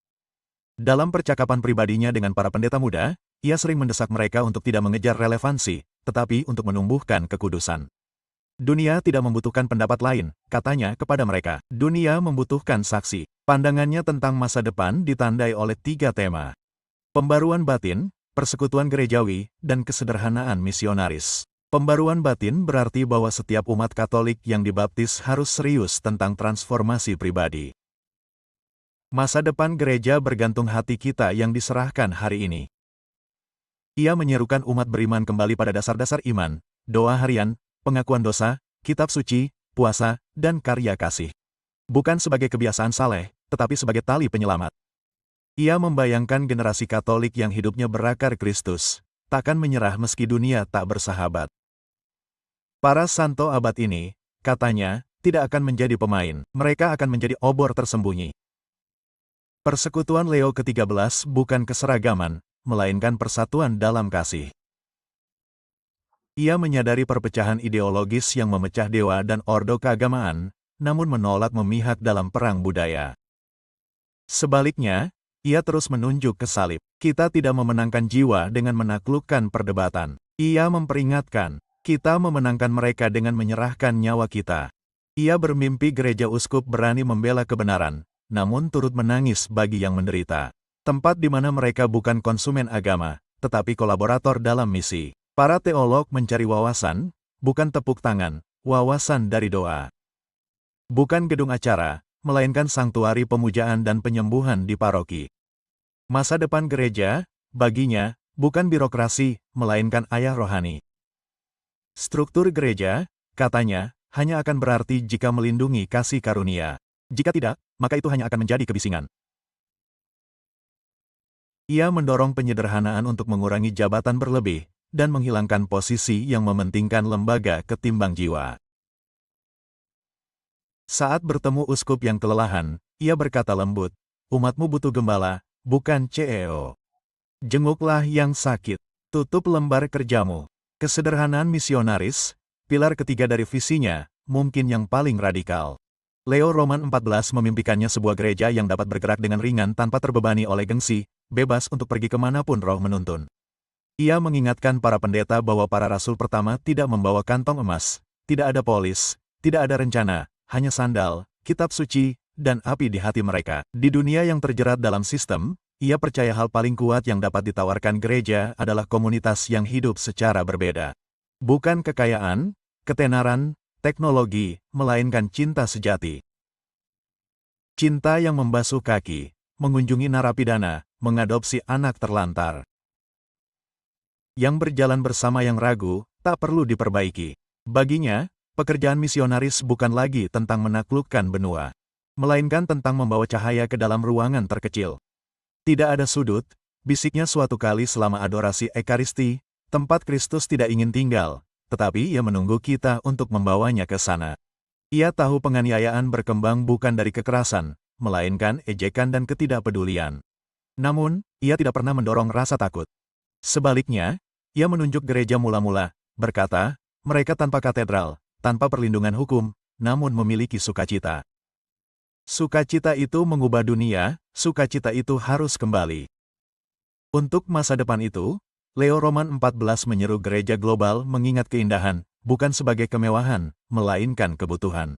Dalam percakapan pribadinya dengan para pendeta muda, ia sering mendesak mereka untuk tidak mengejar relevansi, tetapi untuk menumbuhkan kekudusan. Dunia tidak membutuhkan pendapat lain, katanya kepada mereka. Dunia membutuhkan saksi. Pandangannya tentang masa depan ditandai oleh 3 tema. Pembaruan batin, persekutuan gerejawi, dan kesederhanaan misionaris. Pembaruan batin berarti bahwa setiap umat Katolik yang dibaptis harus serius tentang transformasi pribadi. Masa depan gereja bergantung hati kita yang diserahkan hari ini. Ia menyerukan umat beriman kembali pada dasar-dasar iman, doa harian, pengakuan dosa, kitab suci, puasa, dan karya kasih. Bukan sebagai kebiasaan saleh, tetapi sebagai tali penyelamat. Ia membayangkan generasi Katolik yang hidupnya berakar Kristus, takkan menyerah meski dunia tak bersahabat. Para santo abad ini, katanya, tidak akan menjadi pemain, mereka akan menjadi obor tersembunyi. Persekutuan Leo ke-13 bukan keseragaman, melainkan persatuan dalam kasih. Ia menyadari perpecahan ideologis yang memecah dewa dan ordo keagamaan, namun menolak memihak dalam perang budaya. Sebaliknya, ia terus menunjuk ke salib. Kita tidak memenangkan jiwa dengan menaklukkan perdebatan. Ia memperingatkan, kita memenangkan mereka dengan menyerahkan nyawa kita. Ia bermimpi gereja uskup berani membela kebenaran, namun turut menangis bagi yang menderita. Tempat di mana mereka bukan konsumen agama, tetapi kolaborator dalam misi. Para teolog mencari wawasan, bukan tepuk tangan, wawasan dari doa. Bukan gedung acara, melainkan sanktuari pemujaan dan penyembuhan di paroki. Masa depan gereja, baginya, bukan birokrasi, melainkan ayah rohani. Struktur gereja, katanya, hanya akan berarti jika melindungi kasih karunia. Jika tidak, maka itu hanya akan menjadi kebisingan. Ia mendorong penyederhanaan untuk mengurangi jabatan berlebih, dan menghilangkan posisi yang mementingkan lembaga ketimbang jiwa. Saat bertemu uskup yang kelelahan, ia berkata lembut, umatmu butuh gembala, bukan CEO. Jenguklah yang sakit, tutup lembar kerjamu. Kesederhanaan misionaris, pilar ketiga dari visinya, mungkin yang paling radikal. Leo Roman 14 memimpikannya sebuah gereja yang dapat bergerak dengan ringan tanpa terbebani oleh gengsi, bebas untuk pergi kemanapun roh menuntun. Ia mengingatkan para pendeta bahwa para rasul pertama tidak membawa kantong emas, tidak ada polis, tidak ada rencana, hanya sandal, kitab suci, dan api di hati mereka. Di dunia yang terjerat dalam sistem, ia percaya hal paling kuat yang dapat ditawarkan gereja adalah komunitas yang hidup secara berbeda. Bukan kekayaan, ketenaran, teknologi, melainkan cinta sejati. Cinta yang membasuh kaki, mengunjungi narapidana, mengadopsi anak terlantar. Yang berjalan bersama yang ragu, tak perlu diperbaiki. Baginya, pekerjaan misionaris bukan lagi tentang menaklukkan benua, melainkan tentang membawa cahaya ke dalam ruangan terkecil. Tidak ada sudut, bisiknya suatu kali selama adorasi Ekaristi, tempat Kristus tidak ingin tinggal, tetapi ia menunggu kita untuk membawanya ke sana. Ia tahu penganiayaan berkembang bukan dari kekerasan, melainkan ejekan dan ketidakpedulian. Namun, ia tidak pernah mendorong rasa takut. Sebaliknya, ia menunjuk gereja mula-mula, berkata, mereka tanpa katedral, tanpa perlindungan hukum, namun memiliki sukacita. Sukacita itu mengubah dunia, sukacita itu harus kembali. Untuk masa depan itu, Leo Roman 14 menyeru gereja global mengingat keindahan, bukan sebagai kemewahan, melainkan kebutuhan.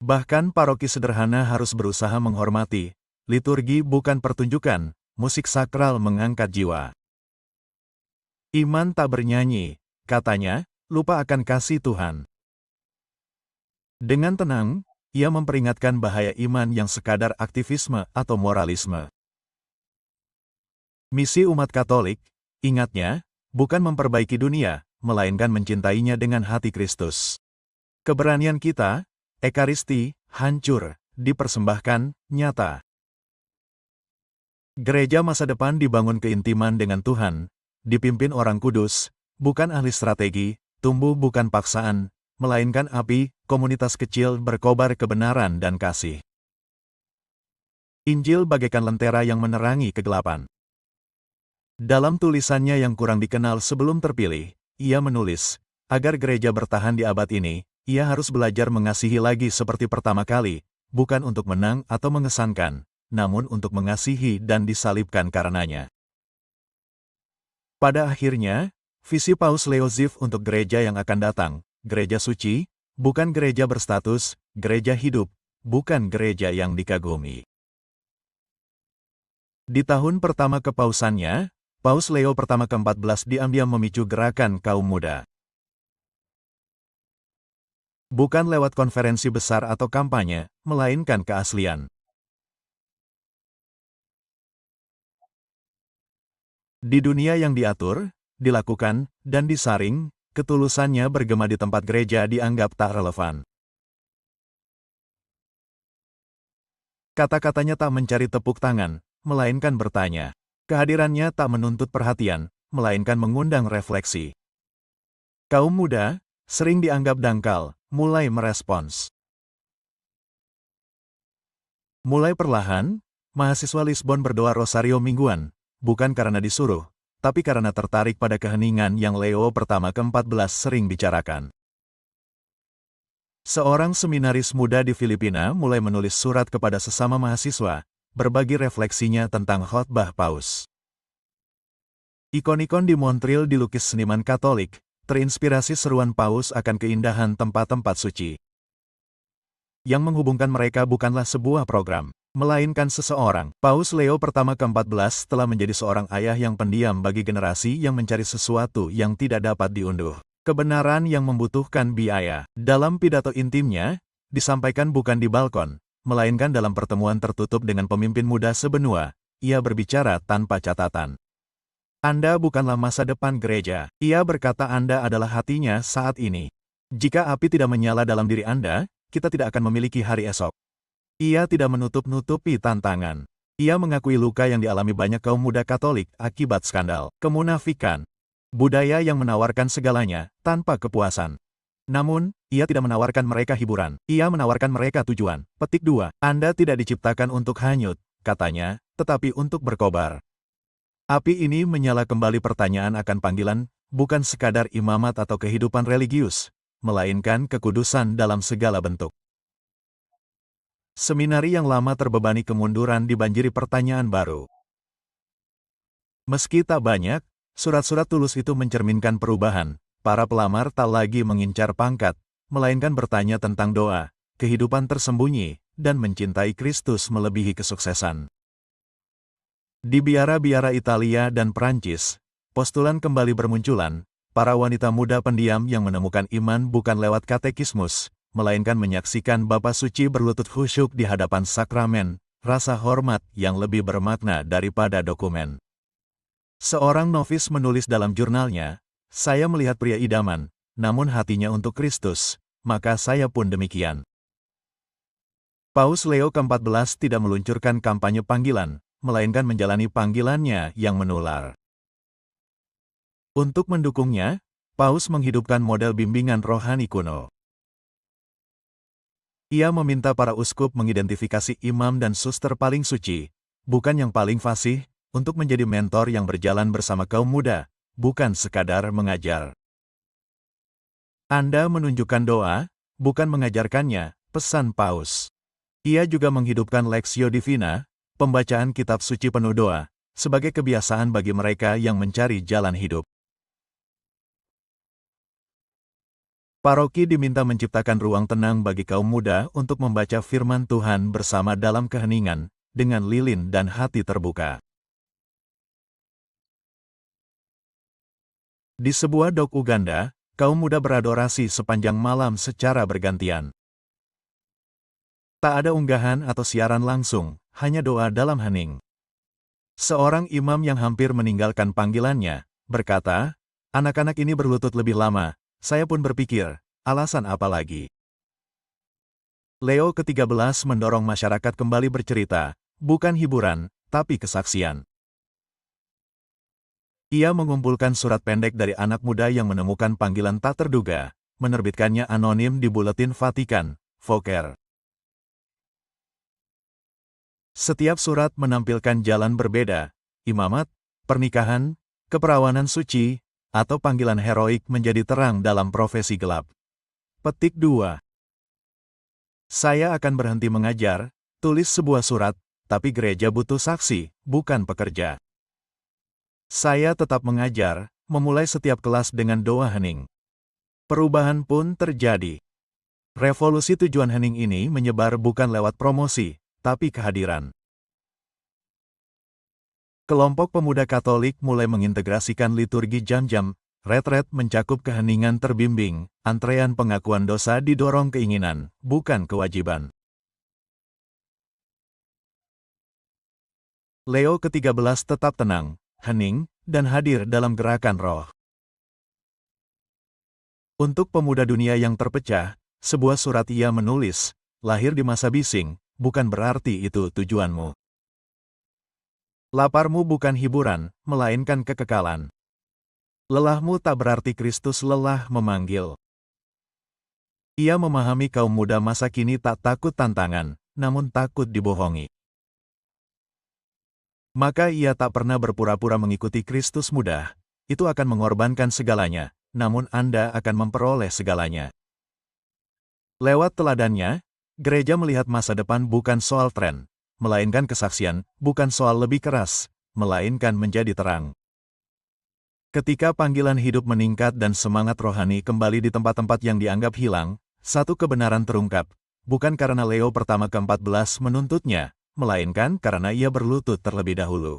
Bahkan paroki sederhana harus berusaha menghormati, liturgi bukan pertunjukan, musik sakral mengangkat jiwa. Iman tak bernyanyi, katanya, lupa akan kasih Tuhan. Dengan tenang, ia memperingatkan bahaya iman yang sekadar aktivisme atau moralisme. Misi umat Katolik, ingatnya, bukan memperbaiki dunia, melainkan mencintainya dengan hati Kristus. Keberanian kita, Ekaristi, hancur, dipersembahkan, nyata. Gereja masa depan dibangun keintiman dengan Tuhan, dipimpin orang kudus, bukan ahli strategi, tumbuh bukan paksaan, melainkan api, komunitas kecil berkobar kebenaran dan kasih. Injil bagaikan lentera yang menerangi kegelapan. Dalam tulisannya yang kurang dikenal sebelum terpilih, ia menulis, agar gereja bertahan di abad ini, ia harus belajar mengasihi lagi seperti pertama kali, bukan untuk menang atau mengesankan, namun untuk mengasihi dan disalibkan karenanya. Pada akhirnya, visi Paus Leo Ziv untuk gereja yang akan datang, gereja suci, bukan gereja berstatus, gereja hidup, bukan gereja yang dikagumi. Di tahun pertama kepausannya, Paus Leo pertama ke-14 diam-diam memicu gerakan kaum muda. Bukan lewat konferensi besar atau kampanye, melainkan keaslian. Di dunia yang diatur, dilakukan, dan disaring, ketulusannya bergema di tempat gereja dianggap tak relevan. Kata-katanya tak mencari tepuk tangan, melainkan bertanya. Kehadirannya tak menuntut perhatian, melainkan mengundang refleksi. Kaum muda, sering dianggap dangkal, mulai merespons. Mulai perlahan, mahasiswa Lisbon berdoa rosario mingguan, bukan karena disuruh, tapi karena tertarik pada keheningan yang Leo pertama ke-14 sering bicarakan. Seorang seminaris muda di Filipina mulai menulis surat kepada sesama mahasiswa, berbagi refleksinya tentang khotbah Paus. Ikon-ikon di Montreal dilukis seniman Katolik, terinspirasi seruan Paus akan keindahan tempat-tempat suci. Yang menghubungkan mereka bukanlah sebuah program, melainkan seseorang. Paus Leo pertama ke-14 telah menjadi seorang ayah yang pendiam bagi generasi yang mencari sesuatu yang tidak dapat diunduh. Kebenaran yang membutuhkan biaya. Dalam pidato intimnya, disampaikan bukan di balkon, melainkan dalam pertemuan tertutup dengan pemimpin muda sebenua, ia berbicara tanpa catatan. Anda bukanlah masa depan gereja. Ia berkata Anda adalah hatinya saat ini. Jika api tidak menyala dalam diri Anda, kita tidak akan memiliki hari esok. Ia tidak menutup-nutupi tantangan. Ia mengakui luka yang dialami banyak kaum muda Katolik akibat skandal, kemunafikan, budaya yang menawarkan segalanya, tanpa kepuasan. Namun, ia tidak menawarkan mereka hiburan, ia menawarkan mereka tujuan. Petik 2. Anda tidak diciptakan untuk hanyut, katanya, tetapi untuk berkobar. Api ini menyala kembali pertanyaan akan panggilan, bukan sekadar imamat atau kehidupan religius, melainkan kekudusan dalam segala bentuk. Seminari yang lama terbebani kemunduran dibanjiri pertanyaan baru. Meski tak banyak, surat-surat tulus itu mencerminkan perubahan. Para pelamar tak lagi mengincar pangkat, melainkan bertanya tentang doa, kehidupan tersembunyi, dan mencintai Kristus melebihi kesuksesan. Di biara-biara Italia dan Prancis, postulan kembali bermunculan, para wanita muda pendiam yang menemukan iman bukan lewat katekismus, melainkan menyaksikan Bapa Suci berlutut khusyuk di hadapan sakramen, rasa hormat yang lebih bermakna daripada dokumen. Seorang novis menulis dalam jurnalnya, saya melihat pria idaman, namun hatinya untuk Kristus, maka saya pun demikian. Paus Leo ke-14 tidak meluncurkan kampanye panggilan, melainkan menjalani panggilannya yang menular. Untuk mendukungnya, Paus menghidupkan model bimbingan rohani kuno. Ia meminta para uskup mengidentifikasi imam dan suster paling suci, bukan yang paling fasih, untuk menjadi mentor yang berjalan bersama kaum muda, bukan sekadar mengajar. Anda menunjukkan doa, bukan mengajarkannya, pesan Paus. Ia juga menghidupkan Lectio Divina, pembacaan kitab suci penuh doa, sebagai kebiasaan bagi mereka yang mencari jalan hidup. Paroki diminta menciptakan ruang tenang bagi kaum muda untuk membaca firman Tuhan bersama dalam keheningan, dengan lilin dan hati terbuka. Di sebuah dok Uganda, kaum muda beradorasi sepanjang malam secara bergantian. Tak ada unggahan atau siaran langsung, hanya doa dalam hening. Seorang imam yang hampir meninggalkan panggilannya, berkata, Anak-anak ini berlutut lebih lama, saya pun berpikir, alasan apa lagi? Leo ke-13 mendorong masyarakat kembali bercerita, bukan hiburan, tapi kesaksian. Ia mengumpulkan surat pendek dari anak muda yang menemukan panggilan tak terduga, menerbitkannya anonim di Buletin Vatikan, Voker. Setiap surat menampilkan jalan berbeda, imamat, pernikahan, keperawanan suci, atau panggilan heroik menjadi terang dalam profesi gelap. Petik 2. Saya akan berhenti mengajar, tulis sebuah surat, tapi gereja butuh saksi, bukan pekerja. Saya tetap mengajar, memulai setiap kelas dengan doa hening. Perubahan pun terjadi. Revolusi tujuan hening ini menyebar bukan lewat promosi, tapi kehadiran. Kelompok pemuda Katolik mulai mengintegrasikan liturgi jam-jam, retret mencakup keheningan terbimbing, antrean pengakuan dosa didorong keinginan, bukan kewajiban. Leo ke-13 tetap tenang, hening, dan hadir dalam gerakan roh. Untuk pemuda dunia yang terpecah, sebuah surat ia menulis, lahir di masa bising, bukan berarti itu tujuanmu. Laparmu bukan hiburan, melainkan kekekalan. Lelahmu tak berarti Kristus lelah memanggil. Ia memahami kaum muda masa kini tak takut tantangan, namun takut dibohongi. Maka ia tak pernah berpura-pura mengikuti Kristus muda. Itu akan mengorbankan segalanya, namun Anda akan memperoleh segalanya. Lewat teladannya, gereja melihat masa depan bukan soal tren, melainkan kesaksian, bukan soal lebih keras, melainkan menjadi terang. Ketika panggilan hidup meningkat dan semangat rohani kembali di tempat-tempat yang dianggap hilang, satu kebenaran terungkap, bukan karena Leo pertama ke-14 menuntutnya, melainkan karena ia berlutut terlebih dahulu.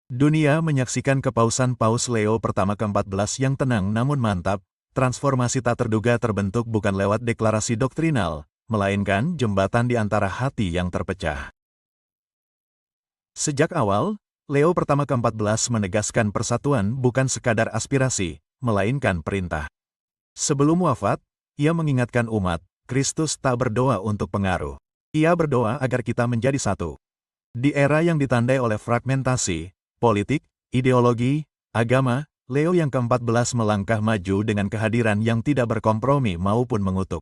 Dunia menyaksikan kepausan Paus Leo pertama ke-14 yang tenang namun mantap, transformasi tak terduga terbentuk bukan lewat deklarasi doktrinal, melainkan jembatan di antara hati yang terpecah. Sejak awal, Leo pertama ke-14 menegaskan persatuan bukan sekadar aspirasi, melainkan perintah. Sebelum wafat, ia mengingatkan umat, Kristus tak berdoa untuk pengaruh. Ia berdoa agar kita menjadi satu. Di era yang ditandai oleh fragmentasi, politik, ideologi, agama, Leo yang ke-14 melangkah maju dengan kehadiran yang tidak berkompromi maupun mengutuk.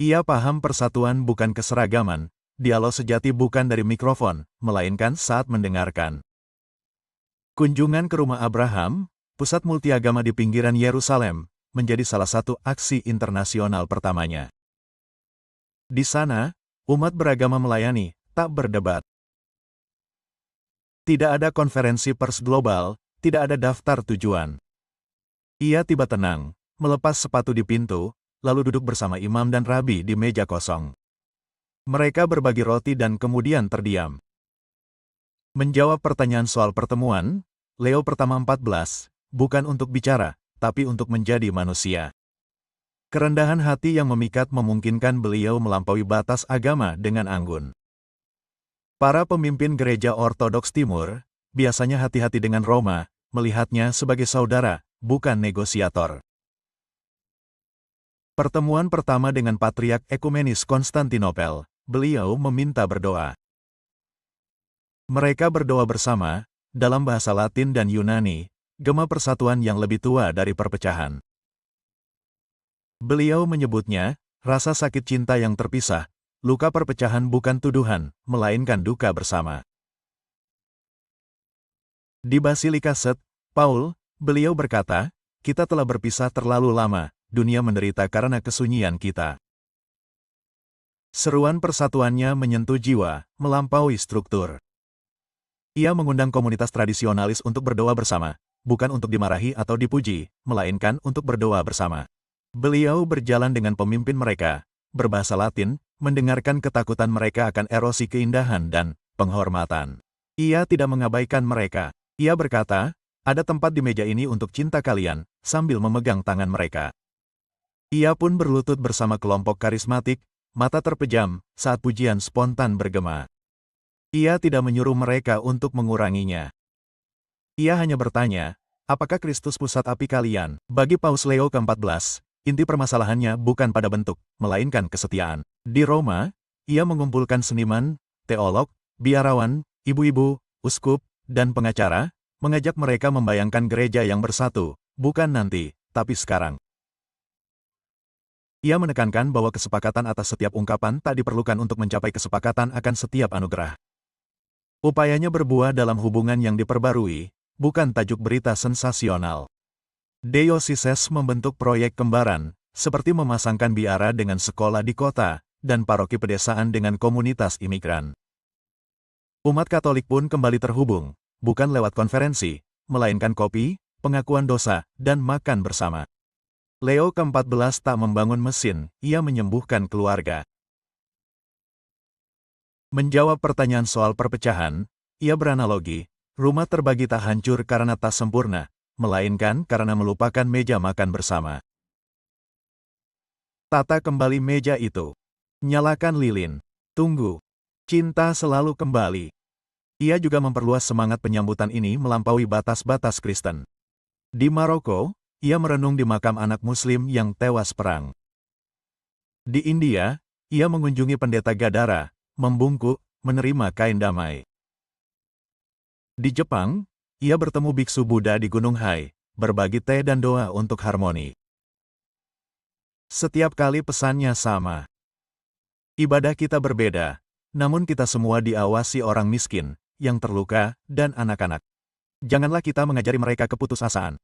Ia paham persatuan bukan keseragaman, dialog sejati bukan dari mikrofon, melainkan saat mendengarkan. Kunjungan ke rumah Abraham, pusat multiagama di pinggiran Yerusalem, menjadi salah satu aksi internasional pertamanya. Di sana, umat beragama melayani, tak berdebat. Tidak ada konferensi pers global, tidak ada daftar tujuan. Ia tiba tenang, melepas sepatu di pintu, lalu duduk bersama imam dan rabi di meja kosong. Mereka berbagi roti dan kemudian terdiam. Menjawab pertanyaan soal pertemuan, Leo pertama 14, bukan untuk bicara, tapi untuk menjadi manusia. Kerendahan hati yang memikat memungkinkan beliau melampaui batas agama dengan anggun. Para pemimpin gereja Ortodoks Timur, biasanya hati-hati dengan Roma, melihatnya sebagai saudara, bukan negosiator. Pertemuan pertama dengan Patriark Ekumenis Konstantinopel, beliau meminta berdoa. Mereka berdoa bersama, dalam bahasa Latin dan Yunani, gema persatuan yang lebih tua dari perpecahan. Beliau menyebutnya, rasa sakit cinta yang terpisah, luka perpecahan bukan tuduhan, melainkan duka bersama. Di Basilika St. Paul, beliau berkata, kita telah berpisah terlalu lama, dunia menderita karena kesunyian kita. Seruan persatuannya menyentuh jiwa, melampaui struktur. Ia mengundang komunitas tradisionalis untuk berdoa bersama, bukan untuk dimarahi atau dipuji, melainkan untuk berdoa bersama. Beliau berjalan dengan pemimpin mereka, berbahasa Latin, mendengarkan ketakutan mereka akan erosi keindahan dan penghormatan. Ia tidak mengabaikan mereka. Ia berkata, ada tempat di meja ini untuk cinta kalian, sambil memegang tangan mereka. Ia pun berlutut bersama kelompok karismatik, mata terpejam, saat pujian spontan bergema. Ia tidak menyuruh mereka untuk menguranginya. Ia hanya bertanya, apakah Kristus pusat api kalian? Bagi Paus Leo ke-14, inti permasalahannya bukan pada bentuk, melainkan kesetiaan. Di Roma, ia mengumpulkan seniman, teolog, biarawan, ibu-ibu, uskup, dan pengacara, mengajak mereka membayangkan gereja yang bersatu, bukan nanti, tapi sekarang. Ia menekankan bahwa kesepakatan atas setiap ungkapan tak diperlukan untuk mencapai kesepakatan akan setiap anugerah. Upayanya berbuah dalam hubungan yang diperbarui, bukan tajuk berita sensasional. Dioceses membentuk proyek kembaran, seperti memasangkan biara dengan sekolah di kota, dan paroki pedesaan dengan komunitas imigran. Umat Katolik pun kembali terhubung, bukan lewat konferensi, melainkan kopi, pengakuan dosa, dan makan bersama. Leo ke-14 tak membangun mesin, ia menyembuhkan keluarga. Menjawab pertanyaan soal perpecahan, ia beranalogi, rumah terbagi tak hancur karena tak sempurna, melainkan karena melupakan meja makan bersama. Tata kembali meja itu. Nyalakan lilin. Tunggu. Cinta selalu kembali. Ia juga memperluas semangat penyambutan ini melampaui batas-batas Kristen. Di Maroko, ia merenung di makam anak Muslim yang tewas perang. Di India, ia mengunjungi pendeta Gadara, membungkuk, menerima kain damai. Di Jepang, ia bertemu biksu Buddha di Gunung Hai, berbagi teh dan doa untuk harmoni. Setiap kali pesannya sama. Ibadah kita berbeda, namun kita semua diawasi orang miskin, yang terluka, dan anak-anak. Janganlah kita mengajari mereka keputusasaan.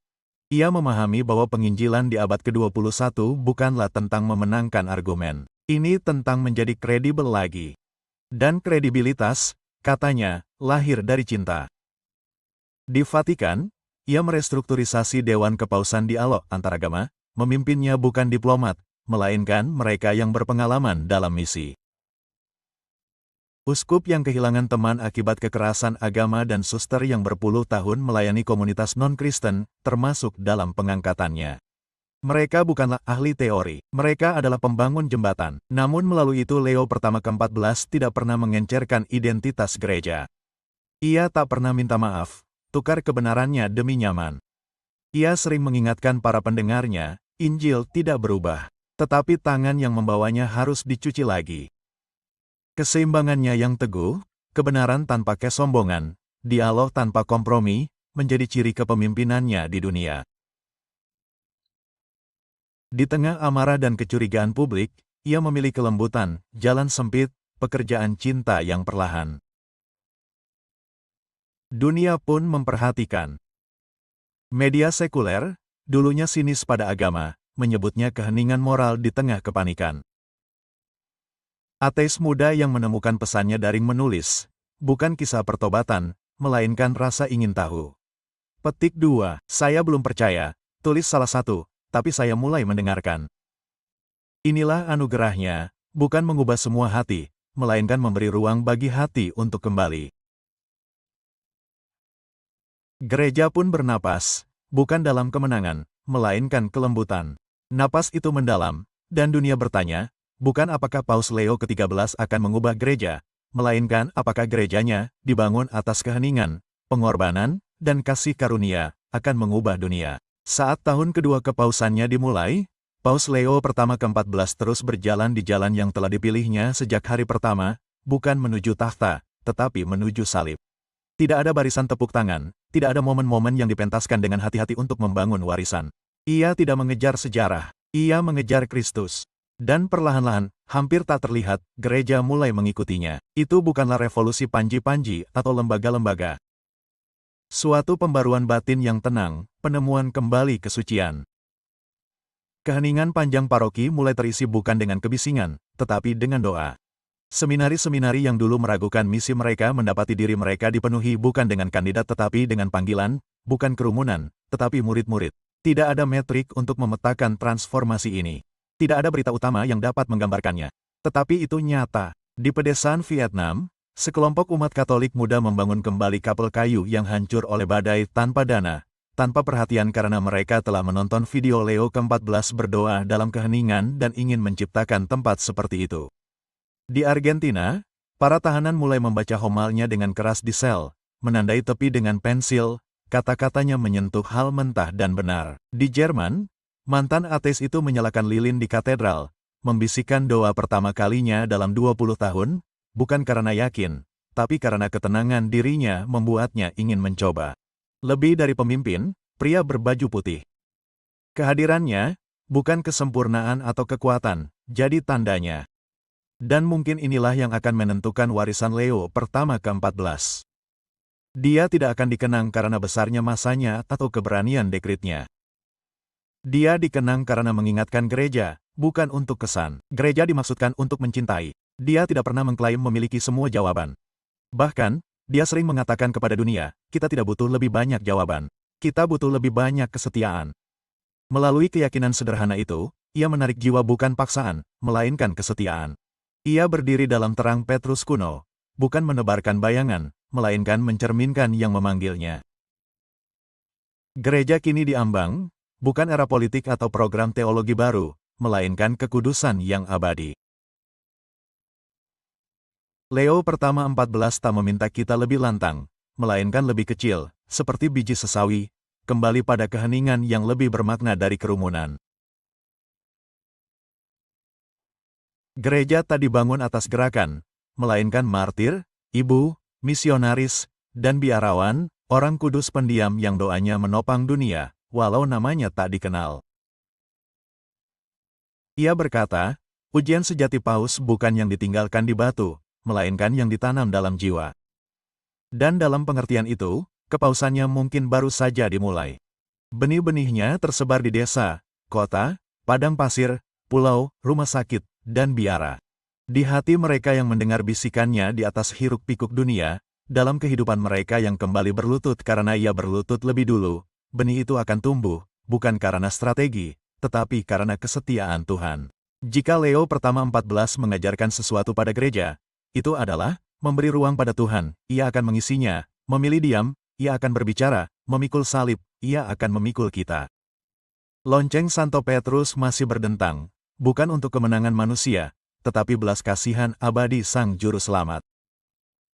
Ia memahami bahwa penginjilan di abad ke-21 bukanlah tentang memenangkan argumen. Ini tentang menjadi kredibel lagi. Dan kredibilitas, katanya, lahir dari cinta. Di Vatikan, ia merestrukturisasi Dewan Kepausan Dialog Antaragama, memimpinnya bukan diplomat, melainkan mereka yang berpengalaman dalam misi. Uskup yang kehilangan teman akibat kekerasan agama dan suster yang berpuluh tahun melayani komunitas non-Kristen, termasuk dalam pengangkatannya. Mereka bukanlah ahli teori, mereka adalah pembangun jembatan. Namun melalui itu Leo pertama ke-14 tidak pernah mengencerkan identitas gereja. Ia tak pernah minta maaf, tukar kebenarannya demi nyaman. Ia sering mengingatkan para pendengarnya, Injil tidak berubah, tetapi tangan yang membawanya harus dicuci lagi. Keseimbangannya yang teguh, kebenaran tanpa kesombongan, dialog tanpa kompromi, menjadi ciri kepemimpinannya di dunia. Di tengah amarah dan kecurigaan publik, ia memilih kelembutan, jalan sempit, pekerjaan cinta yang perlahan. Dunia pun memperhatikan. Media sekuler, dulunya sinis pada agama, menyebutnya keheningan moral di tengah kepanikan. Ateis muda yang menemukan pesannya daring menulis, bukan kisah pertobatan, melainkan rasa ingin tahu. Petik 2, saya belum percaya, tulis salah satu, tapi saya mulai mendengarkan. Inilah anugerahnya, bukan mengubah semua hati, melainkan memberi ruang bagi hati untuk kembali. Gereja pun bernapas, bukan dalam kemenangan, melainkan kelembutan. Napas itu mendalam, dan dunia bertanya, bukan apakah Paus Leo ke-13 akan mengubah gereja, melainkan apakah gerejanya, dibangun atas keheningan, pengorbanan, dan kasih karunia, akan mengubah dunia. Saat tahun kedua kepausannya dimulai, Paus Leo pertama ke-14 terus berjalan di jalan yang telah dipilihnya sejak hari pertama, bukan menuju tahta, tetapi menuju salib. Tidak ada barisan tepuk tangan, tidak ada momen-momen yang dipentaskan dengan hati-hati untuk membangun warisan. Ia tidak mengejar sejarah, ia mengejar Kristus. Dan perlahan-lahan, hampir tak terlihat, gereja mulai mengikutinya. Itu bukanlah revolusi panji-panji atau lembaga-lembaga. Suatu pembaruan batin yang tenang, penemuan kembali kesucian. Keheningan panjang paroki mulai terisi bukan dengan kebisingan, tetapi dengan doa. Seminari-seminari yang dulu meragukan misi mereka mendapati diri mereka dipenuhi bukan dengan kandidat tetapi dengan panggilan, bukan kerumunan, tetapi murid-murid. Tidak ada metrik untuk memetakan transformasi ini. Tidak ada berita utama yang dapat menggambarkannya. Tetapi itu nyata. Di pedesaan Vietnam, sekelompok umat Katolik muda membangun kembali kapel kayu yang hancur oleh badai tanpa dana, tanpa perhatian karena mereka telah menonton video Leo ke-14 berdoa dalam keheningan dan ingin menciptakan tempat seperti itu. Di Argentina, para tahanan mulai membaca homalnya dengan keras di sel, menandai tepi dengan pensil, Kata-katanya menyentuh hal mentah dan benar. Di Jerman, mantan ateis itu menyalakan lilin di katedral, membisikkan doa pertama kalinya dalam 20 tahun, bukan karena yakin, tapi karena ketenangan dirinya membuatnya ingin mencoba. Lebih dari pemimpin, pria berbaju putih. Kehadirannya, bukan kesempurnaan atau kekuatan, jadi tandanya. Dan mungkin inilah yang akan menentukan warisan Leo pertama ke-14. Dia tidak akan dikenang karena besarnya masanya atau keberanian dekritnya. Dia dikenang karena mengingatkan gereja, bukan untuk kesan. Gereja dimaksudkan untuk mencintai. Dia tidak pernah mengklaim memiliki semua jawaban. Bahkan, dia sering mengatakan kepada dunia, kita tidak butuh lebih banyak jawaban. Kita butuh lebih banyak kesetiaan. Melalui keyakinan sederhana itu, ia menarik jiwa bukan paksaan, melainkan kesetiaan. Ia berdiri dalam terang Petrus kuno, bukan menebarkan bayangan, melainkan mencerminkan yang memanggilnya. Gereja kini diambang, bukan era politik atau program teologi baru, melainkan kekudusan yang abadi. Leo pertama 14 tak meminta kita lebih lantang, melainkan lebih kecil, seperti biji sesawi, kembali pada keheningan yang lebih bermakna dari kerumunan. Gereja tak dibangun atas gerakan, melainkan martir, ibu, misionaris, dan biarawan, orang kudus pendiam yang doanya menopang dunia, walau namanya tak dikenal. Ia berkata, ujian sejati paus bukan yang ditinggalkan di batu, melainkan yang ditanam dalam jiwa. Dan dalam pengertian itu, kepausannya mungkin baru saja dimulai. Benih-benihnya tersebar di desa, kota, padang pasir, pulau, rumah sakit, dan biara. Di hati mereka yang mendengar bisikannya di atas hiruk-pikuk dunia, dalam kehidupan mereka yang kembali berlutut karena ia berlutut lebih dulu, benih itu akan tumbuh, bukan karena strategi, tetapi karena kesetiaan Tuhan. Jika Leo pertama 14 mengajarkan sesuatu pada gereja, itu adalah memberi ruang pada Tuhan, ia akan mengisinya, memilih diam, ia akan berbicara, memikul salib, ia akan memikul kita. Lonceng Santo Petrus masih berdentang, bukan untuk kemenangan manusia, tetapi belas kasihan abadi Sang Juru Selamat.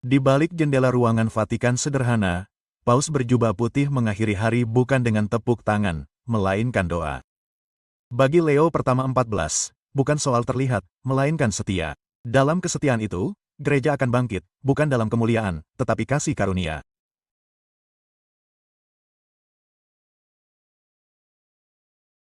Di balik jendela ruangan Vatikan sederhana, Paus berjubah putih mengakhiri hari bukan dengan tepuk tangan, melainkan doa. Bagi Leo pertama 14, bukan soal terlihat, melainkan setia. Dalam kesetiaan itu, gereja akan bangkit, bukan dalam kemuliaan, tetapi kasih karunia.